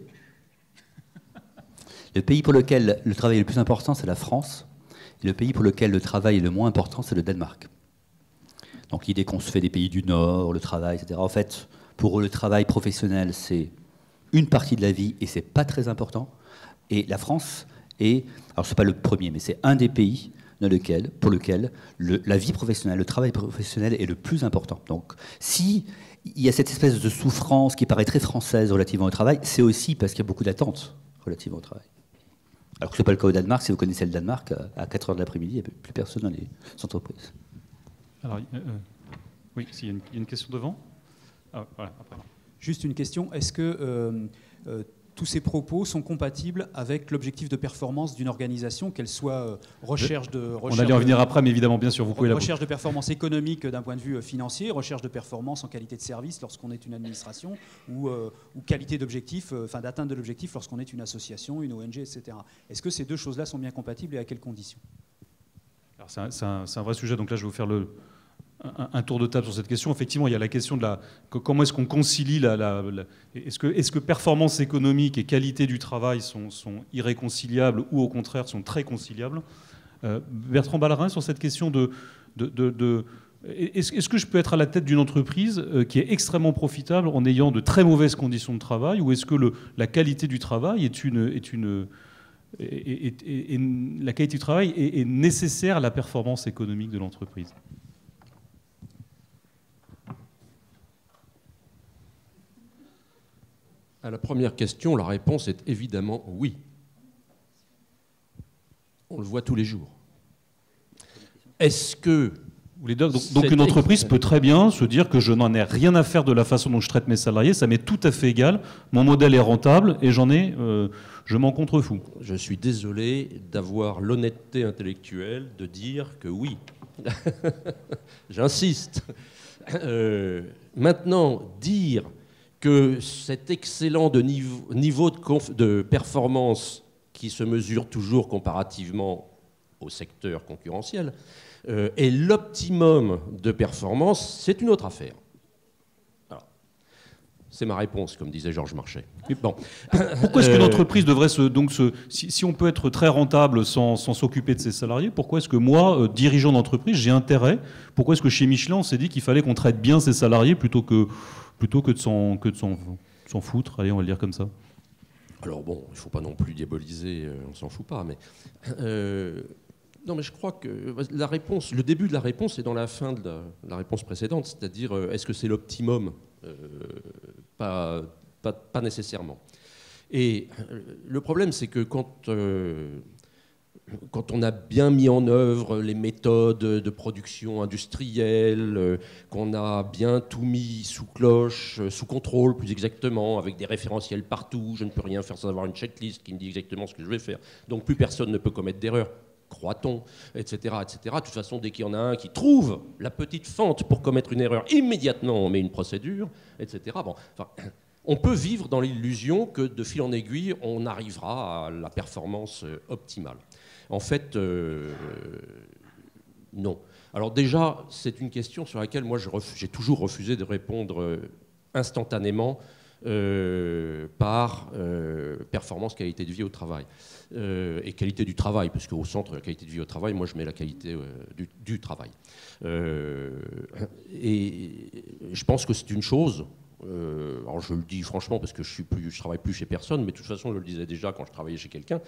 Le pays pour lequel le travail est le plus important, c'est la France. Et le pays pour lequel le travail est le moins important, c'est le Danemark. Donc l'idée qu'on se fait des pays du Nord, le travail, etc. En fait, pour eux, le travail professionnel, c'est une partie de la vie et c'est pas très important. Et la France est, alors c'est pas le premier, mais c'est un des pays pour lequel la vie professionnelle, le travail professionnel est le plus important. Donc si il y a cette espèce de souffrance qui paraît très française relativement au travail, c'est aussi parce qu'il y a beaucoup d'attentes relativement au travail. Alors que ce n'est pas le cas au Danemark. Si vous connaissez le Danemark, à 4h de l'après-midi, il n'y a plus personne dans les entreprises. Alors, oui, s'il y a une question devant. Ah, voilà, après. Juste une question. Est-ce que tous ces propos sont compatibles avec l'objectif de performance d'une organisation, qu'elle soit recherche de... On allait en venir après, mais évidemment, bien sûr, vous pouvez... Recherche de performance économique d'un point de vue financier, recherche de performance en qualité de service lorsqu'on est une administration, ou qualité d'objectif, enfin d'atteinte de l'objectif lorsqu'on est une association, une ONG, etc. Est-ce que ces deux choses-là sont bien compatibles et à quelles conditions? Alors, c'est un vrai sujet, donc là, je vais vous faire un tour de table sur cette question. Effectivement, il y a la question de comment est-ce qu'on concilie est-ce que performance économique et qualité du travail sont irréconciliables ou au contraire sont très conciliables. Bertrand Ballerin, sur cette question est-ce que je peux être à la tête d'une entreprise qui est extrêmement profitable en ayant de très mauvaises conditions de travail, ou est-ce que la qualité du travail la qualité du travail est nécessaire à la performance économique de l'entreprise? À la première question, la réponse est évidemment oui. On le voit tous les jours. Est-ce que... Donc une entreprise peut très bien se dire que je n'en ai rien à faire de la façon dont je traite mes salariés, ça m'est tout à fait égal, mon modèle est rentable et je m'en contrefous. Je suis désolé d'avoir l'honnêteté intellectuelle de dire que oui. J'insiste. Maintenant, dire que cet excellent niveau de performance qui se mesure toujours comparativement au secteur concurrentiel est l'optimum de performance, c'est une autre affaire. Alors, c'est ma réponse, comme disait Georges Marchais. Bon. Pourquoi est-ce qu'une entreprise devrait si on peut être très rentable sans s'occuper de ses salariés, pourquoi est-ce que moi, dirigeant d'entreprise, j'ai intérêt? Pourquoi est-ce que chez Michelin, on s'est dit qu'il fallait qu'on traite bien ses salariés plutôt que de s'en foutre, allez, on va le dire comme ça. Alors bon, il ne faut pas non plus diaboliser, on s'en fout pas, mais... non, mais je crois que le début de la réponse est dans la fin de la réponse précédente, c'est-à-dire, est-ce que c'est l'optimum? Pas nécessairement. Et le problème, c'est que quand on a bien mis en œuvre les méthodes de production industrielle, qu'on a bien tout mis sous cloche, sous contrôle plus exactement, avec des référentiels partout, je ne peux rien faire sans avoir une checklist qui me dit exactement ce que je vais faire. Donc plus personne ne peut commettre d'erreur. croit-on, etc., etc. De toute façon, dès qu'il y en a un qui trouve la petite fente pour commettre une erreur, immédiatement on met une procédure, etc. Bon, enfin, on peut vivre dans l'illusion que de fil en aiguille, on arrivera à la performance optimale. En fait, non. Alors déjà, c'est une question sur laquelle moi j'ai toujours refusé de répondre instantanément par performance, qualité de vie au travail. Et qualité du travail, parce qu'au centre de la qualité de vie au travail, moi je mets la qualité du travail. Et je pense que c'est une chose, alors je le dis franchement parce que je travaille plus chez personne, mais de toute façon je le disais déjà quand je travaillais chez quelqu'un,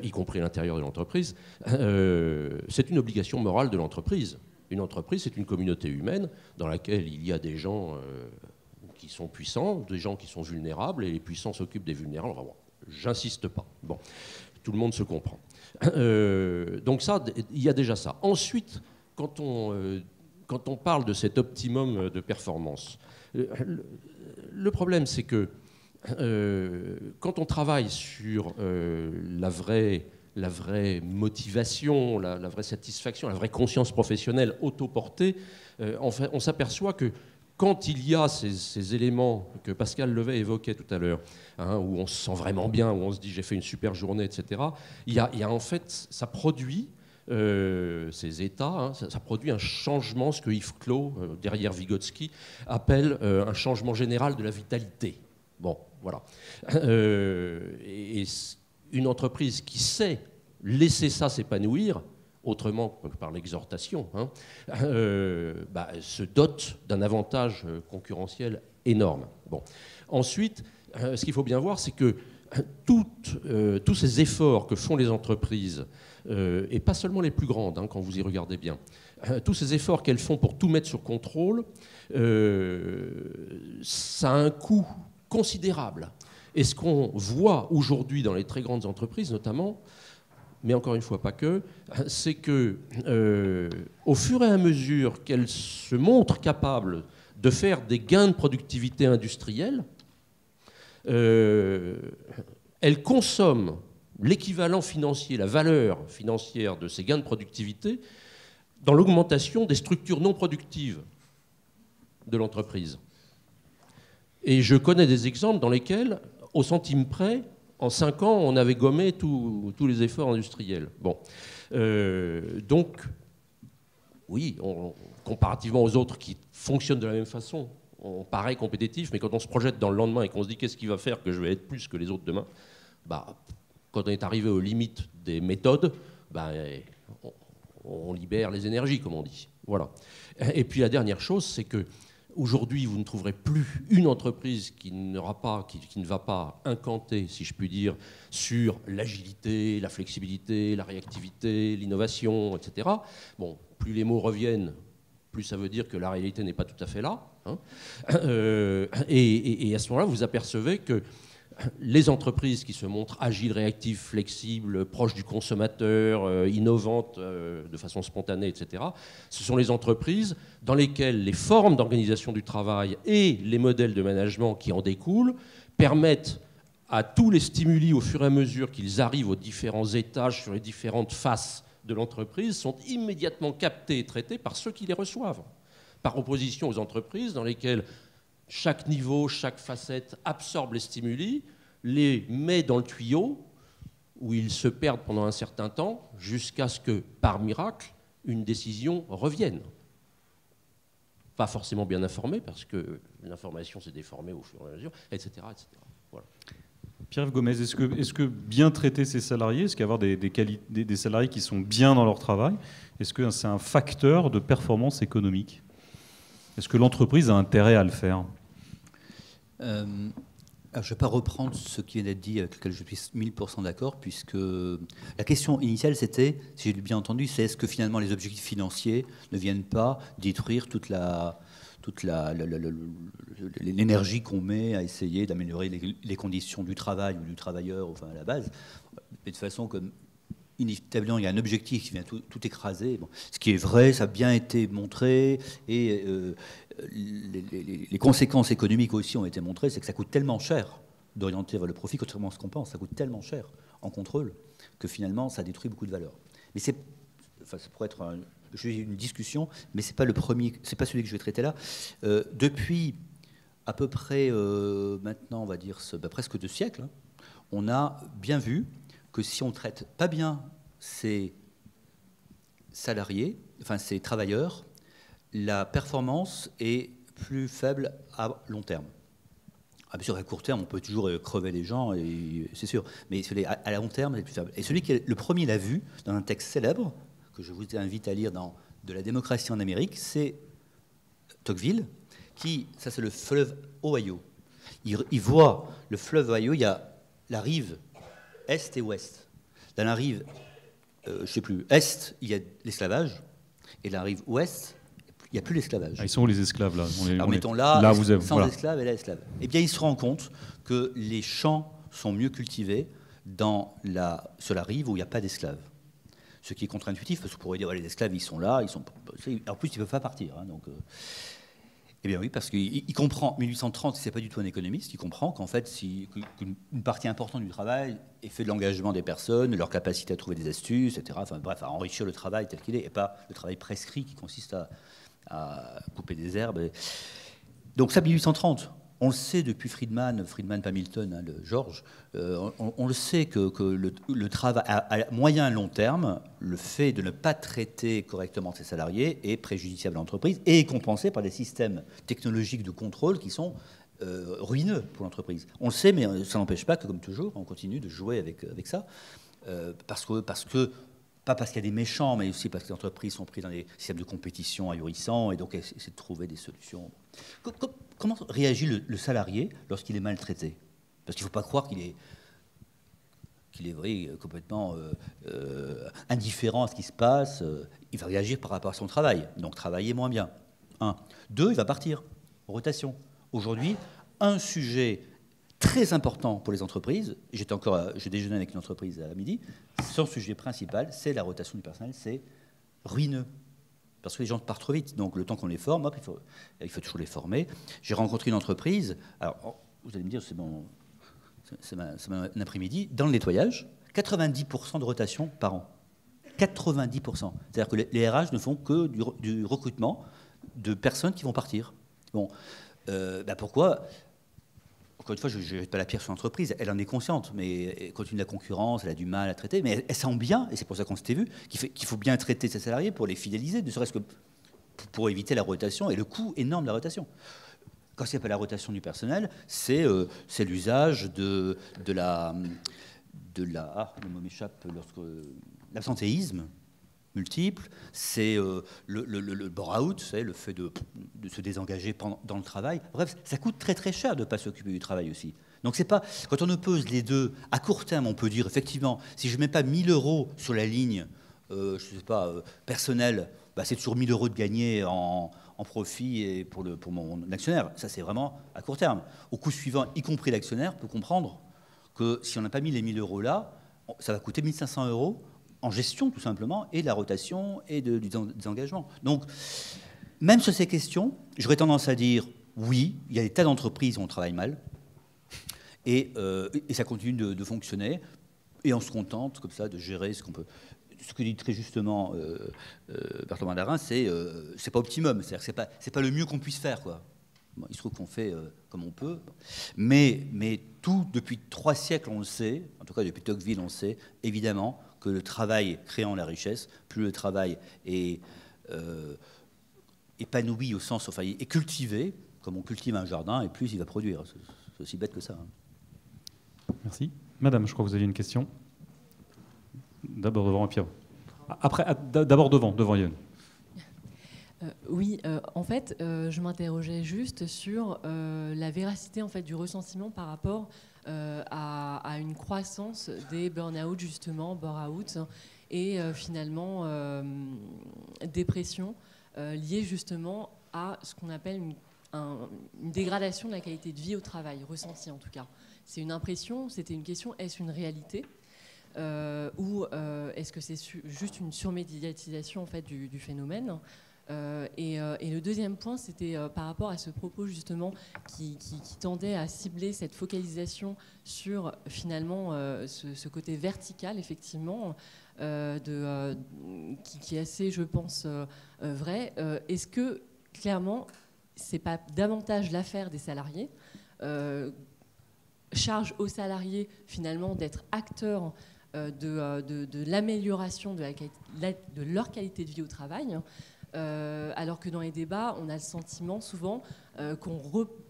y compris à l'intérieur de l'entreprise, c'est une obligation morale de l'entreprise. Une entreprise, c'est une communauté humaine dans laquelle il y a des gens qui sont puissants, des gens qui sont vulnérables, et les puissants s'occupent des vulnérables. Bon, j'insiste pas. Bon, tout le monde se comprend. Donc ça, il y a déjà ça. Ensuite, quand on parle de cet optimum de performance, le problème, c'est que quand on travaille sur la vraie motivation, la vraie satisfaction, la vraie conscience professionnelle autoportée, on s'aperçoit que quand il y a ces éléments que Pascal Levet évoquait tout à l'heure, hein, où on se sent vraiment bien, où on se dit j'ai fait une super journée, etc., il y a en fait, ça produit ces états, hein, ça produit un changement, ce que Yves Clos, derrière Vygotsky, appelle un changement général de la vitalité. Bon, voilà. Et une entreprise qui sait laisser ça s'épanouir, autrement que par l'exhortation, hein, se dote d'un avantage concurrentiel énorme. Bon. Ensuite, ce qu'il faut bien voir, c'est que tous ces efforts que font les entreprises, et pas seulement les plus grandes, hein, quand vous y regardez bien, tous ces efforts qu'elles font pour tout mettre sur contrôle, ça a un coût considérable. Et ce qu'on voit aujourd'hui dans les très grandes entreprises, notamment, mais encore une fois pas que, c'est que au fur et à mesure qu'elles se montrent capables de faire des gains de productivité industrielle, elles consomment l'équivalent financier, la valeur financière de ces gains de productivité dans l'augmentation des structures non productives de l'entreprise. Et je connais des exemples dans lesquels, au centime près, en 5 ans, on avait gommé tous les efforts industriels. Bon. Donc, oui, comparativement aux autres qui fonctionnent de la même façon, on paraît compétitif, mais quand on se projette dans le lendemain et qu'on se dit qu'est-ce qui va faire que je vais être plus que les autres demain, quand on est arrivé aux limites des méthodes, on libère les énergies, comme on dit. Voilà. Et puis la dernière chose, c'est que aujourd'hui, vous ne trouverez plus une entreprise qui ne va pas incanter, si je puis dire, sur l'agilité, la flexibilité, la réactivité, l'innovation, etc. Bon, plus les mots reviennent, plus ça veut dire que la réalité n'est pas tout à fait là. Hein. Et à ce moment-là, vous apercevez que les entreprises qui se montrent agiles, réactives, flexibles, proches du consommateur, innovantes de façon spontanée, etc., ce sont les entreprises dans lesquelles les formes d'organisation du travail et les modèles de management qui en découlent permettent à tous les stimuli, au fur et à mesure qu'ils arrivent aux différents étages, sur les différentes faces de l'entreprise, sont immédiatement captés et traités par ceux qui les reçoivent. Par opposition aux entreprises dans lesquelles chaque niveau, chaque facette absorbe les stimuli, les met dans le tuyau, où ils se perdent pendant un certain temps, jusqu'à ce que, par miracle, une décision revienne. Pas forcément bien informée, parce que l'information s'est déformée au fur et à mesure, etc. etc. Voilà. Pierre-Yves Gomez, est-ce que bien traiter ses salariés, est-ce qu'avoir des salariés qui sont bien dans leur travail, est-ce que c'est un facteur de performance économique ? Est-ce que l'entreprise a intérêt à le faire ? Alors, je ne vais pas reprendre ce qui vient d'être dit, avec lequel je suis 1000% d'accord, puisque la question initiale, c'était, si j'ai bien entendu, c'est est-ce que finalement les objectifs financiers ne viennent pas détruire toute l'énergie qu'on met à essayer d'améliorer les conditions du travail ou du travailleur, enfin à la base. Mais de façon comme inévitablement, il y a un objectif qui vient tout écraser. Bon, ce qui est vrai, ça a bien été montré, et les conséquences économiques aussi ont été montrées, c'est que ça coûte tellement cher d'orienter vers le profit, contrairement à ce qu'on pense, ça coûte tellement cher en contrôle que finalement, ça détruit beaucoup de valeur. Mais c'est, enfin, ça pourrait être une discussion, mais c'est pas le premier, c'est pas celui que je vais traiter là. Depuis à peu près maintenant, on va dire presque 2 siècles, hein, on a bien vu que si on traite pas bien ces salariés, enfin ces travailleurs, la performance est plus faible à long terme. Ah, bien sûr, à court terme, on peut toujours crever les gens, c'est sûr. Mais à long terme, c'est plus faible. Et celui qui le premier l'a vu dans un texte célèbre, que je vous invite à lire dans De la démocratie en Amérique, c'est Tocqueville, ça c'est le fleuve Ohio. Il voit le fleuve Ohio, il y a la rive est et ouest. Dans la rive, je ne sais plus, est, il y a l'esclavage, et la rive ouest, il n'y a plus l'esclavage. Ils sont où les esclaves là? Alors mettons là vous sans voilà. Esclaves et là esclaves. Eh bien, il se rend compte que les champs sont mieux cultivés sur la rive où il n'y a pas d'esclaves. Ce qui est contre-intuitif, parce qu'on pourrait dire les esclaves, ils sont là, en plus, ils ne peuvent pas partir. Hein, donc, eh bien oui, parce qu'il comprend, 1830, c'est pas du tout un économiste, il comprend qu'en fait, qu'une partie importante du travail est fait de l'engagement des personnes, de leur capacité à trouver des astuces, etc. Enfin bref, à enrichir le travail tel qu'il est, et pas le travail prescrit qui consiste à couper des herbes. Donc ça, 1830, on le sait depuis Friedman pas Milton, hein, Georges, on le sait que le travail à moyen et long terme, le fait de ne pas traiter correctement ses salariés est préjudiciable à l'entreprise et est compensé par des systèmes technologiques de contrôle qui sont ruineux pour l'entreprise. On le sait, mais ça n'empêche pas que, comme toujours, on continue de jouer avec ça, pas parce qu'il y a des méchants, mais aussi parce que les entreprises sont prises dans des systèmes de compétition ahurissants et donc essaient de trouver des solutions. Comment réagit le salarié lorsqu'il est maltraité? Parce qu'il ne faut pas croire qu'il est complètement indifférent à ce qui se passe. Il va réagir par rapport à son travail, donc travailler moins bien. 1. 2, il va partir en rotation. Aujourd'hui, un sujet très important pour les entreprises, je déjeunais avec une entreprise à midi, son sujet principal, c'est la rotation du personnel, c'est ruineux. Parce que les gens partent trop vite. Donc le temps qu'on les forme, hop, il faut toujours les former. J'ai rencontré une entreprise, alors vous allez me dire, c'est un après-midi, dans le nettoyage, 90% de rotation par an. 90%. C'est-à-dire que les RH ne font que du recrutement de personnes qui vont partir. Bon, pourquoi ? Encore une fois, je ne jette pas la pierre sur l'entreprise, elle en est consciente, mais compte tenu de la concurrence, elle a du mal à traiter, mais elle sent bien, et c'est pour ça qu'on s'était vu, qu'il faut bien traiter ses salariés pour les fidéliser, ne serait-ce que pour éviter la rotation et le coût énorme de la rotation. Quand il n'y a pas la rotation du personnel, c'est l'usage de le mot m'échappe, l'absentéisme multiple, c'est le bore-out, c'est le fait de se désengager dans le travail. Bref, ça coûte très très cher de ne pas s'occuper du travail aussi. Donc c'est pas, quand on oppose les deux, à court terme, on peut dire effectivement, si je ne mets pas 1 000 € sur la ligne, personnelle, c'est toujours 1 000 € de gagner en profit et pour mon actionnaire. Ça, c'est vraiment à court terme. Au coup suivant, y compris l'actionnaire peut comprendre que si on n'a pas mis les 1 000 € là, ça va coûter 1 500 € en gestion, tout simplement, et de la rotation et des engagements. Donc, même sur ces questions, j'aurais tendance à dire, oui, il y a des tas d'entreprises où on travaille mal, et ça continue de fonctionner, et on se contente, comme ça, de gérer ce qu'on peut. Ce que dit très justement Bertrand Mandarin, c'est pas optimum, c'est-à-dire que c'est pas le mieux qu'on puisse faire, quoi. Bon, il se trouve qu'on fait comme on peut, mais tout, depuis 3 siècles, on le sait, en tout cas depuis Tocqueville, on le sait, évidemment, que le travail créant la richesse, plus le travail est épanoui au sens, enfin, est cultivé, comme on cultive un jardin, et plus il va produire. C'est aussi bête que ça. Hein. Merci. Madame, je crois que vous aviez une question. D'abord devant, et puis après, d'abord devant Yann. Oui, en fait, je m'interrogeais juste sur la véracité en fait, du ressentiment par rapport à une croissance des burn-out, justement, bore-out, et finalement dépression liée justement à ce qu'on appelle une dégradation de la qualité de vie au travail, ressentie en tout cas. C'est une impression, c'était une question, est-ce une réalité ou est-ce que c'est juste une surmédiatisation en fait, du phénomène Et le deuxième point, c'était par rapport à ce propos justement qui tendait à cibler cette focalisation sur finalement ce côté vertical, effectivement, qui est assez, je pense, vrai. Est-ce que, clairement, c'est pas davantage l'affaire des salariés, charge aux salariés, finalement, d'être acteurs de l'amélioration de leur qualité de vie au travail, alors que dans les débats, on a le sentiment souvent qu'on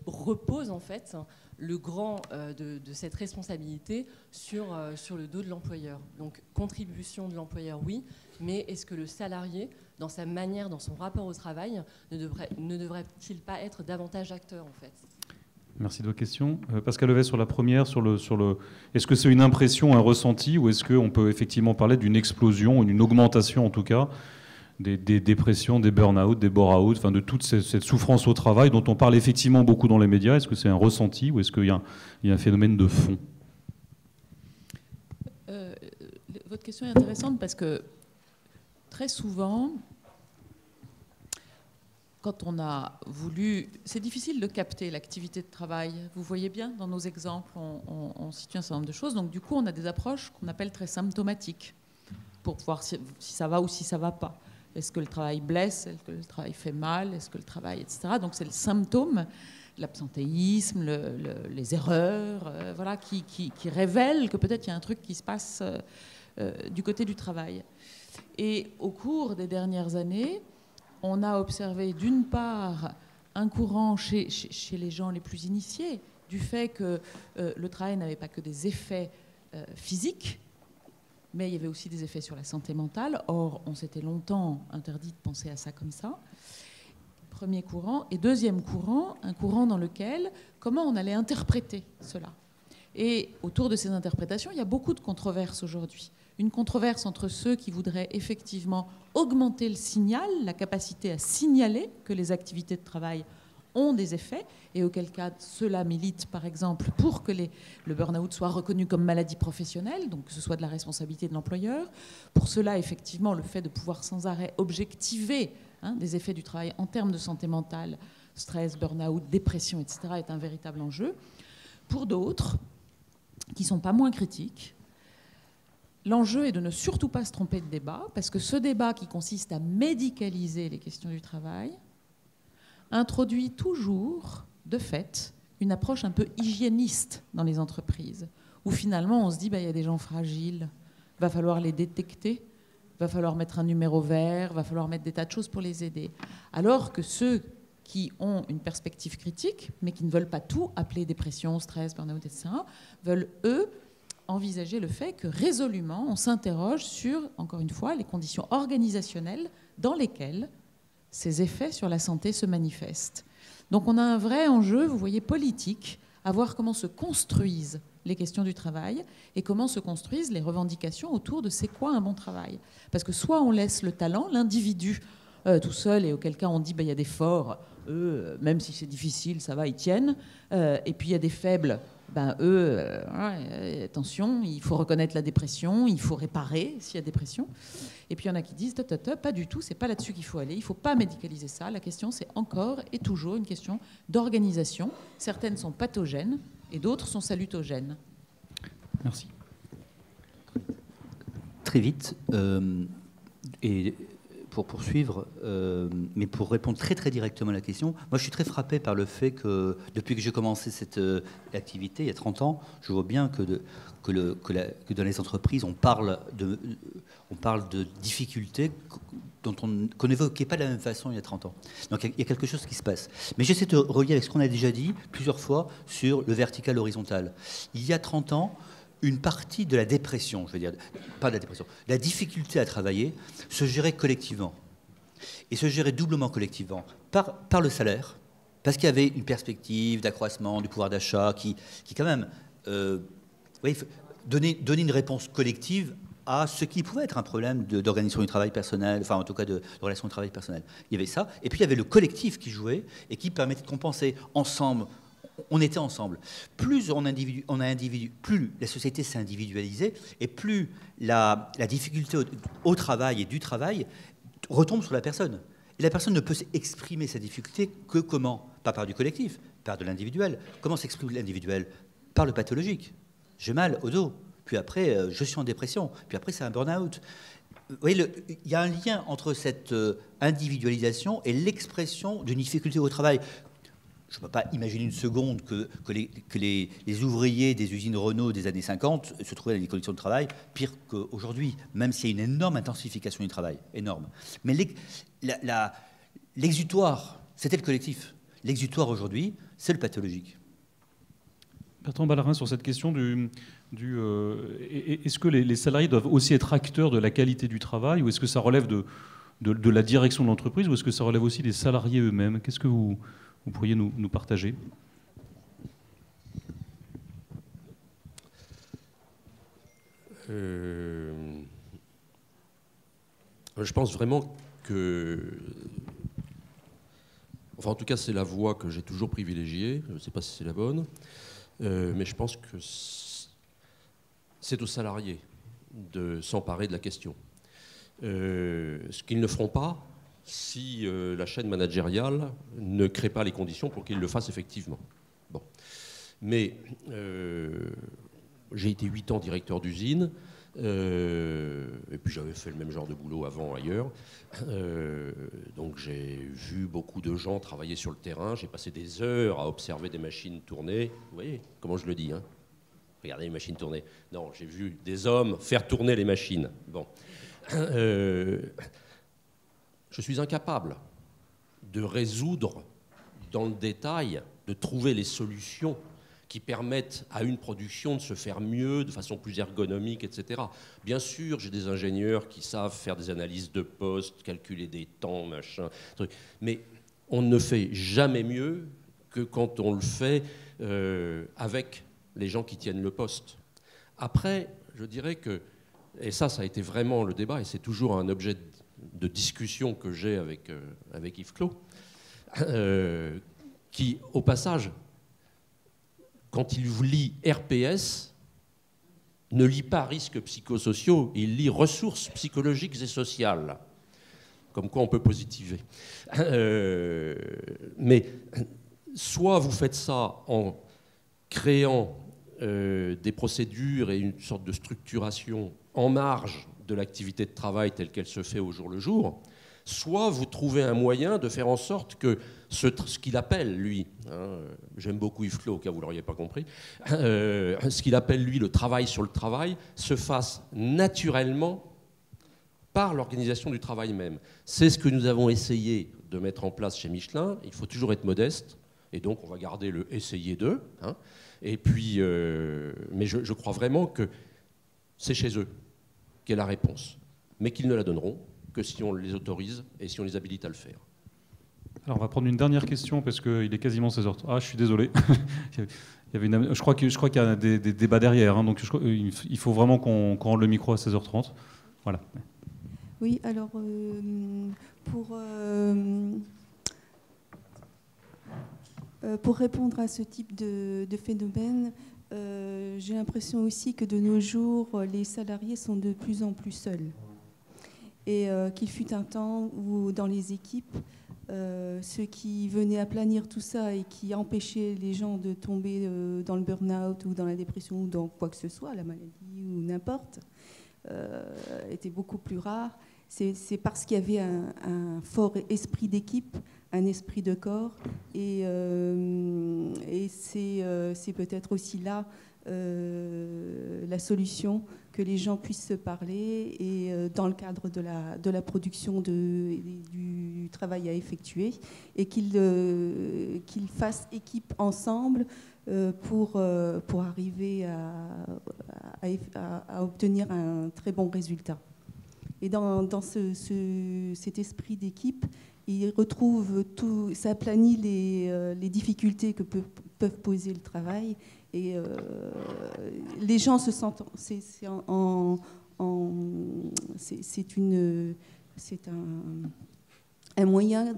repose en fait le grand de cette responsabilité sur le dos de l'employeur. Donc contribution de l'employeur, oui, mais est-ce que le salarié, dans sa manière, dans son rapport au travail, ne devrait-il pas être davantage acteur en fait ? Merci de vos questions. Pascal Levet, sur la première, est-ce que c'est une impression, un ressenti, ou est-ce qu'on peut effectivement parler d'une explosion, d'une augmentation en tout cas, des dépressions, des burn-out, des bore-out, enfin de toute cette souffrance au travail dont on parle effectivement beaucoup dans les médias? Est-ce que c'est un ressenti ou est-ce qu'il y a un phénomène de fond? Votre question est intéressante parce que très souvent, quand on a voulu... C'est difficile de capter l'activité de travail. Vous voyez bien, dans nos exemples, on situe un certain nombre de choses. Donc du coup, on a des approches qu'on appelle très symptomatiques pour voir si ça va ou si ça ne va pas. Est-ce que le travail blesse? Est-ce que le travail fait mal? Est-ce que le travail... etc. Donc c'est le symptôme, l'absentéisme, les erreurs, voilà, qui révèlent que peut-être il y a un truc qui se passe du côté du travail. Et au cours des dernières années, on a observé d'une part un courant chez les gens les plus initiés du fait que le travail n'avait pas que des effets physiques, mais il y avait aussi des effets sur la santé mentale. Or, on s'était longtemps interdit de penser à ça comme ça. Premier courant. Et deuxième courant, un courant dans lequel, comment on allait interpréter cela. Et autour de ces interprétations, il y a beaucoup de controverses aujourd'hui. Une controverse entre ceux qui voudraient effectivement augmenter le signal, la capacité à signaler que les activités de travail ont des effets, et auquel cas ceux-là militent par exemple pour que le burn-out soit reconnu comme maladie professionnelle, donc que ce soit de la responsabilité de l'employeur. Pour cela, effectivement, le fait de pouvoir sans arrêt objectiver des effets du travail en termes de santé mentale, stress, burn-out, dépression, etc., est un véritable enjeu. Pour d'autres, qui ne sont pas moins critiques, l'enjeu est de ne surtout pas se tromper de débat, parce que ce débat qui consiste à médicaliser les questions du travail introduit toujours, de fait, une approche un peu hygiéniste dans les entreprises, où finalement on se dit il y a des gens fragiles, il va falloir les détecter, il va falloir mettre un numéro vert, il va falloir mettre des tas de choses pour les aider. Alors que ceux qui ont une perspective critique, mais qui ne veulent pas tout appeler dépression, stress, burn-out, etc., veulent, eux, envisager le fait que résolument, on s'interroge sur, encore une fois, les conditions organisationnelles dans lesquelles ces effets sur la santé se manifestent. Donc on a un vrai enjeu, vous voyez, politique, à voir comment se construisent les questions du travail et comment se construisent les revendications autour de c'est quoi un bon travail. Parce que soit on laisse le talent, l'individu tout seul, et auquel cas on dit il y a des forts, eux, même si c'est difficile, ça va, ils tiennent, et puis il y a des faibles, attention, il faut reconnaître la dépression, il faut réparer s'il y a dépression. Et puis il y en a qui disent pas du tout, c'est pas là-dessus qu'il faut aller, il ne faut pas médicaliser ça. La question, c'est encore et toujours une question d'organisation. Certaines sont pathogènes et d'autres sont salutogènes. Merci. Très vite, et pour poursuivre, mais pour répondre très très directement à la question, moi je suis très frappé par le fait que depuis que j'ai commencé cette activité, il y a 30 ans, je vois bien que dans les entreprises, on parle de difficultés qu'on n'évoquait pas de la même façon il y a 30 ans. Donc il y a quelque chose qui se passe. Mais j'essaie de relier avec ce qu'on a déjà dit plusieurs fois sur le vertical-horizontal. Il y a 30 ans, une partie de la dépression, je veux dire, pas de la dépression, la difficulté à travailler se gérait collectivement. Et se gérait doublement collectivement par le salaire, parce qu'il y avait une perspective d'accroissement du pouvoir d'achat qui quand même donnait une réponse collective à ce qui pouvait être un problème d'organisation du travail personnel, enfin en tout cas de relation de travail personnel. Il y avait ça, et puis il y avait le collectif qui jouait et qui permettait de compenser ensemble. On était ensemble. Plus plus la société s'est individualisée et plus la difficulté au travail et du travail retombe sur la personne. Et la personne ne peut exprimer sa difficulté que comment? Pas par du collectif, par de l'individuel. Comment s'exprime l'individuel? Par le pathologique. J'ai mal au dos, puis après je suis en dépression, puis après c'est un burn-out. Vous voyez, il y a un lien entre cette individualisation et l'expression d'une difficulté au travail. Je ne peux pas imaginer une seconde que les ouvriers des usines Renault des années 50 se trouvaient dans des conditions de travail pires qu'aujourd'hui, même s'il y a une énorme intensification du travail, énorme. Mais l'exutoire, c'était le collectif. L'exutoire aujourd'hui, c'est le pathologique. Bertrand Ballerin, sur cette question est-ce que les salariés doivent aussi être acteurs de la qualité du travail, ou est-ce que ça relève de la direction de l'entreprise, ou est-ce que ça relève aussi des salariés eux-mêmes? Qu'est-ce que vous pourriez nous partager? Je pense vraiment que... Enfin, en tout cas, c'est la voie que j'ai toujours privilégiée. Je ne sais pas si c'est la bonne. Mais je pense que c'est aux salariés de s'emparer de la question. Ce qu'ils ne feront pas si la chaîne managériale ne crée pas les conditions pour qu'ils le fassent effectivement. Bon. Mais j'ai été 8 ans directeur d'usine, et puis j'avais fait le même genre de boulot avant ailleurs. Donc j'ai vu beaucoup de gens travailler sur le terrain, j'ai passé des heures à observer des machines tourner. Vous voyez comment je le dis, hein? Regardez les machines tourner. Non, j'ai vu des hommes faire tourner les machines. Bon. Je suis incapable de résoudre dans le détail, de trouver les solutions qui permettent à une production de se faire mieux, de façon plus ergonomique, etc. Bien sûr, j'ai des ingénieurs qui savent faire des analyses de poste, calculer des temps, machin, truc. Mais on ne fait jamais mieux que quand on le fait avec les gens qui tiennent le poste. Après, je dirais que, et ça a été vraiment le débat, et c'est toujours un objet de discussion que j'ai avec Yves Clos, qui, au passage, quand il lit RPS, ne lit pas risques psychosociaux, il lit ressources psychologiques et sociales. Comme quoi on peut positiver. Mais soit vous faites ça en créant des procédures et une sorte de structuration en marge de l'activité de travail telle qu'elle se fait au jour le jour, soit vous trouvez un moyen de faire en sorte que ce qu'il appelle, lui, j'aime beaucoup Yves Clos, au cas où vous ne l'auriez pas compris, ce qu'il appelle, lui, le travail sur le travail, se fasse naturellement par l'organisation du travail même. C'est ce que nous avons essayé de mettre en place chez Michelin. Il faut toujours être modeste, et donc on va garder le « essayer de ». Et puis, mais je crois vraiment que c'est chez eux qu'est la réponse, mais qu'ils ne la donneront que si on les autorise et si on les habilite à le faire. Alors on va prendre une dernière question parce qu'il est quasiment 16h. Ah, je suis désolé. Je crois qu'il y a des débats derrière, hein, donc il faut vraiment qu'on rende le micro à 16h30. Voilà. Oui, alors pour répondre à ce type de phénomène, j'ai l'impression aussi que de nos jours, les salariés sont de plus en plus seuls. Et qu'il fut un temps où dans les équipes, ceux qui venaient aplanir tout ça et qui empêchaient les gens de tomber dans le burn-out ou dans la dépression ou dans quoi que ce soit, la maladie ou n'importe, étaient beaucoup plus rares. C'est parce qu'il y avait un fort esprit d'équipe, un esprit de corps, et c'est peut-être aussi là la solution, que les gens puissent se parler et dans le cadre de la production du travail à effectuer, et qu'ils fassent équipe ensemble pour arriver à obtenir un très bon résultat. Et dans cet esprit d'équipe, ils retrouvent tout, ça planifie les difficultés que peuvent poser le travail. Et les gens se sentent... C'est un moyen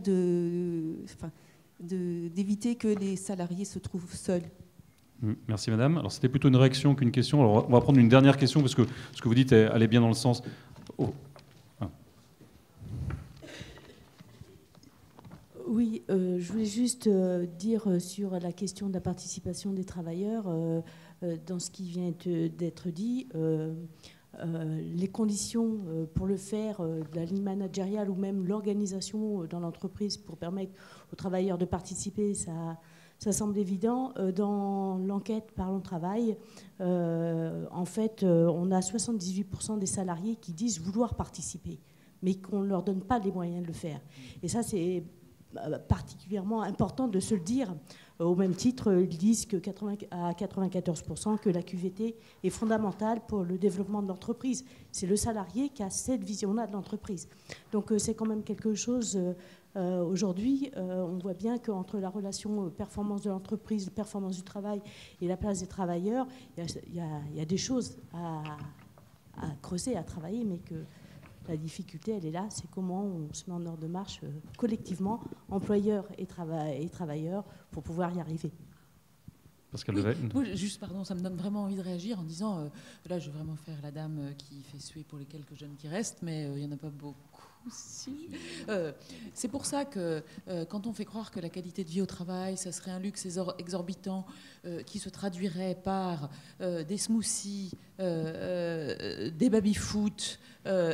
d'éviter que les salariés se trouvent seuls. Merci madame. Alors c'était plutôt une réaction qu'une question. Alors on va prendre une dernière question parce que ce que vous dites allait bien dans le sens... Oh. Oui, je voulais juste dire sur la question de la participation des travailleurs, dans ce qui vient d'être dit, les conditions pour le faire, de la ligne managériale ou même l'organisation dans l'entreprise pour permettre aux travailleurs de participer, ça semble évident. Dans l'enquête Parlons Travail, en fait, on a 78% des salariés qui disent vouloir participer, mais qu'on ne leur donne pas les moyens de le faire. Et ça, c'est particulièrement important de se le dire. Au même titre, ils disent à 94% que la QVT est fondamentale pour le développement de l'entreprise. C'est le salarié qui a cette vision-là de l'entreprise. Donc c'est quand même quelque chose... Aujourd'hui, on voit bien qu'entre la relation performance de l'entreprise, performance du travail et la place des travailleurs, il y a des choses à creuser, à travailler, mais que la difficulté, elle est là, c'est comment on se met en ordre de marche collectivement, employeurs et travailleurs, pour pouvoir y arriver. Pascal Oui, Levet. juste, pardon, ça me donne vraiment envie de réagir en disant, là, je vais vraiment faire la dame qui fait suer pour les quelques jeunes qui restent, mais il n'y en a pas beaucoup. Si. C'est pour ça que quand on fait croire que la qualité de vie au travail, ça serait un luxe exorbitant qui se traduirait par des smoothies, des baby-foot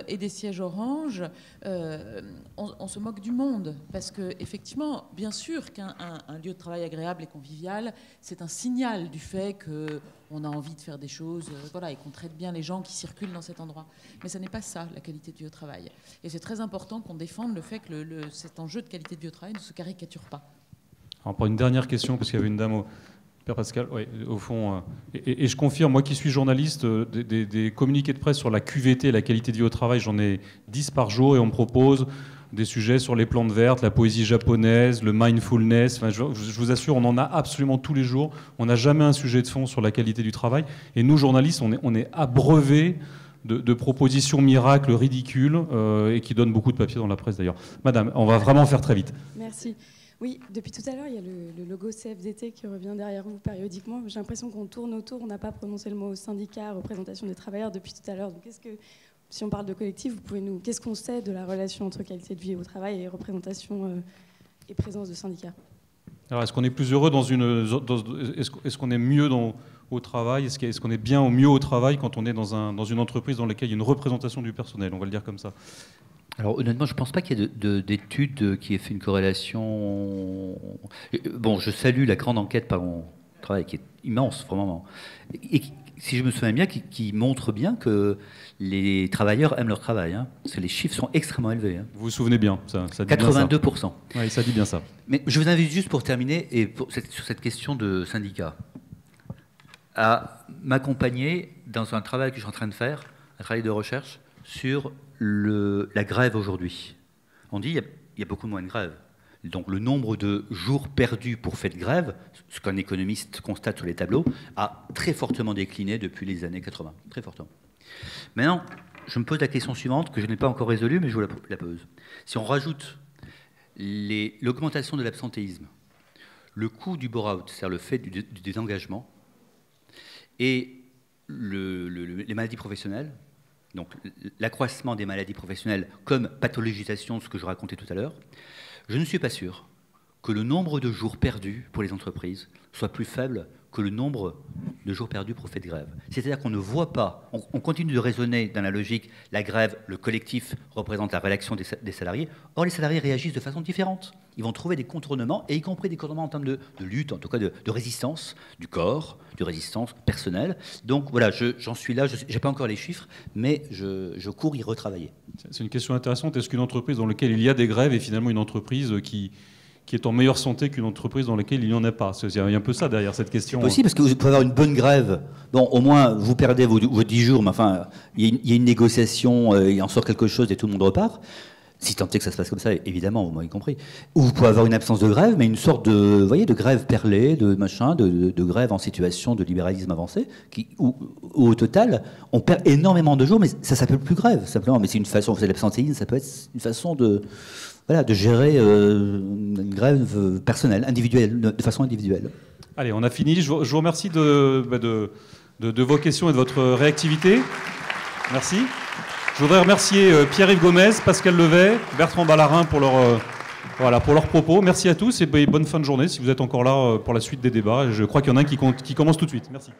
et des sièges orange, on se moque du monde. Parce que effectivement, bien sûr qu'un lieu de travail agréable et convivial, c'est un signal du fait qu'on a envie de faire des choses, voilà, et qu'on traite bien les gens qui circulent dans cet endroit. Mais ce n'est pas ça, la qualité de vie au travail. Et c'est très important qu'on défende le fait que cet enjeu de qualité de vie au travail ne se caricature pas. Alors, pour une dernière question, parce qu'il y avait une dame au... Père Pascal, oui, au fond, et je confirme, moi qui suis journaliste, des communiqués de presse sur la QVT, la qualité de vie au travail, j'en ai 10 par jour, et on me propose des sujets sur les plantes vertes, la poésie japonaise, le mindfulness. Enfin, je vous assure, on en a absolument tous les jours. On n'a jamais un sujet de fond sur la qualité du travail. Et nous, journalistes, on est abreuvés de propositions miracles, ridicules, et qui donnent beaucoup de papier dans la presse d'ailleurs. Madame, on va vraiment faire très vite. Merci. Oui, depuis tout à l'heure, il y a le logo CFDT qui revient derrière vous périodiquement. J'ai l'impression qu'on tourne autour. On n'a pas prononcé le mot syndicat, représentation des travailleurs depuis tout à l'heure. Donc, si on parle de collectif, qu'est-ce qu'on sait de la relation entre qualité de vie au travail et représentation et présence de syndicats? Alors, est-ce qu'on est plus heureux est-ce qu'on est mieux au travail? Est-ce qu'on est bien au mieux au travail quand on est dans une entreprise dans laquelle il y a une représentation du personnel? On va le dire comme ça. Alors honnêtement, je ne pense pas qu'il y ait d'études qui aient fait une corrélation. Bon, je salue la grande enquête Parlons Travail, qui est immense, vraiment. Et si je me souviens bien, qui montre bien que les travailleurs aiment leur travail. Hein. Parce que les chiffres sont extrêmement élevés. Hein. Vous vous souvenez bien, ça dit 82%. Bien ça. Oui, ça dit bien ça. Mais je vous invite juste pour terminer, et sur cette question de syndicat, à m'accompagner dans un travail que je suis en train de faire, un travail de recherche, sur la grève aujourd'hui. On dit qu'il y a beaucoup moins de grèves. Donc le nombre de jours perdus pour fait de grève, ce qu'un économiste constate sur les tableaux, a très fortement décliné depuis les années 80. Très fortement. Maintenant, je me pose la question suivante, que je n'ai pas encore résolue, mais je vous la pose. Si on rajoute l'augmentation de l'absentéisme, le coût du bore-out, c'est-à-dire le fait du désengagement, et les maladies professionnelles, donc l'accroissement des maladies professionnelles comme pathologisation, ce que je racontais tout à l'heure, je ne suis pas sûr que le nombre de jours perdus pour les entreprises soit plus faible que le nombre de jours perdus pour fait de grève. C'est-à-dire qu'on ne voit pas, on continue de raisonner dans la logique, la grève, le collectif représente la réaction des salariés. Or, les salariés réagissent de façon différente. Ils vont trouver des contournements, et y compris des contournements en termes de lutte, en tout cas de résistance du corps, de résistance personnelle. Donc voilà, j'en suis là, je n'ai pas encore les chiffres, mais je cours y retravailler. C'est une question intéressante. Est-ce qu'une entreprise dans laquelle il y a des grèves est finalement une entreprise qui est en meilleure santé qu'une entreprise dans laquelle il n'y en a pas? Il y a un peu ça derrière cette question. C'est possible, parce que vous pouvez avoir une bonne grève. Bon, au moins, vous perdez vos 10 jours, mais enfin, il y a une négociation, il en sort quelque chose et tout le monde repart. Si tant est que ça se passe comme ça, évidemment, vous m'avez compris. Ou vous pouvez avoir une absence de grève, mais une sorte de grève perlée, de grève en situation de libéralisme avancé, où au total, on perd énormément de jours, mais ça s'appelle plus grève, simplement. Mais c'est une façon, vous savez, l'absentéisme, ça peut être une façon de gérer une grève personnelle, individuelle, de façon individuelle. Allez, on a fini. Je vous remercie de vos questions et de votre réactivité. Merci. Je voudrais remercier Pierre-Yves Gomez, Pascal Levet, Bertrand Ballarin pour leur Voilà, pour leurs propos. Merci à tous et bonne fin de journée si vous êtes encore là pour la suite des débats. Je crois qu'il y en a un qui commence tout de suite. Merci.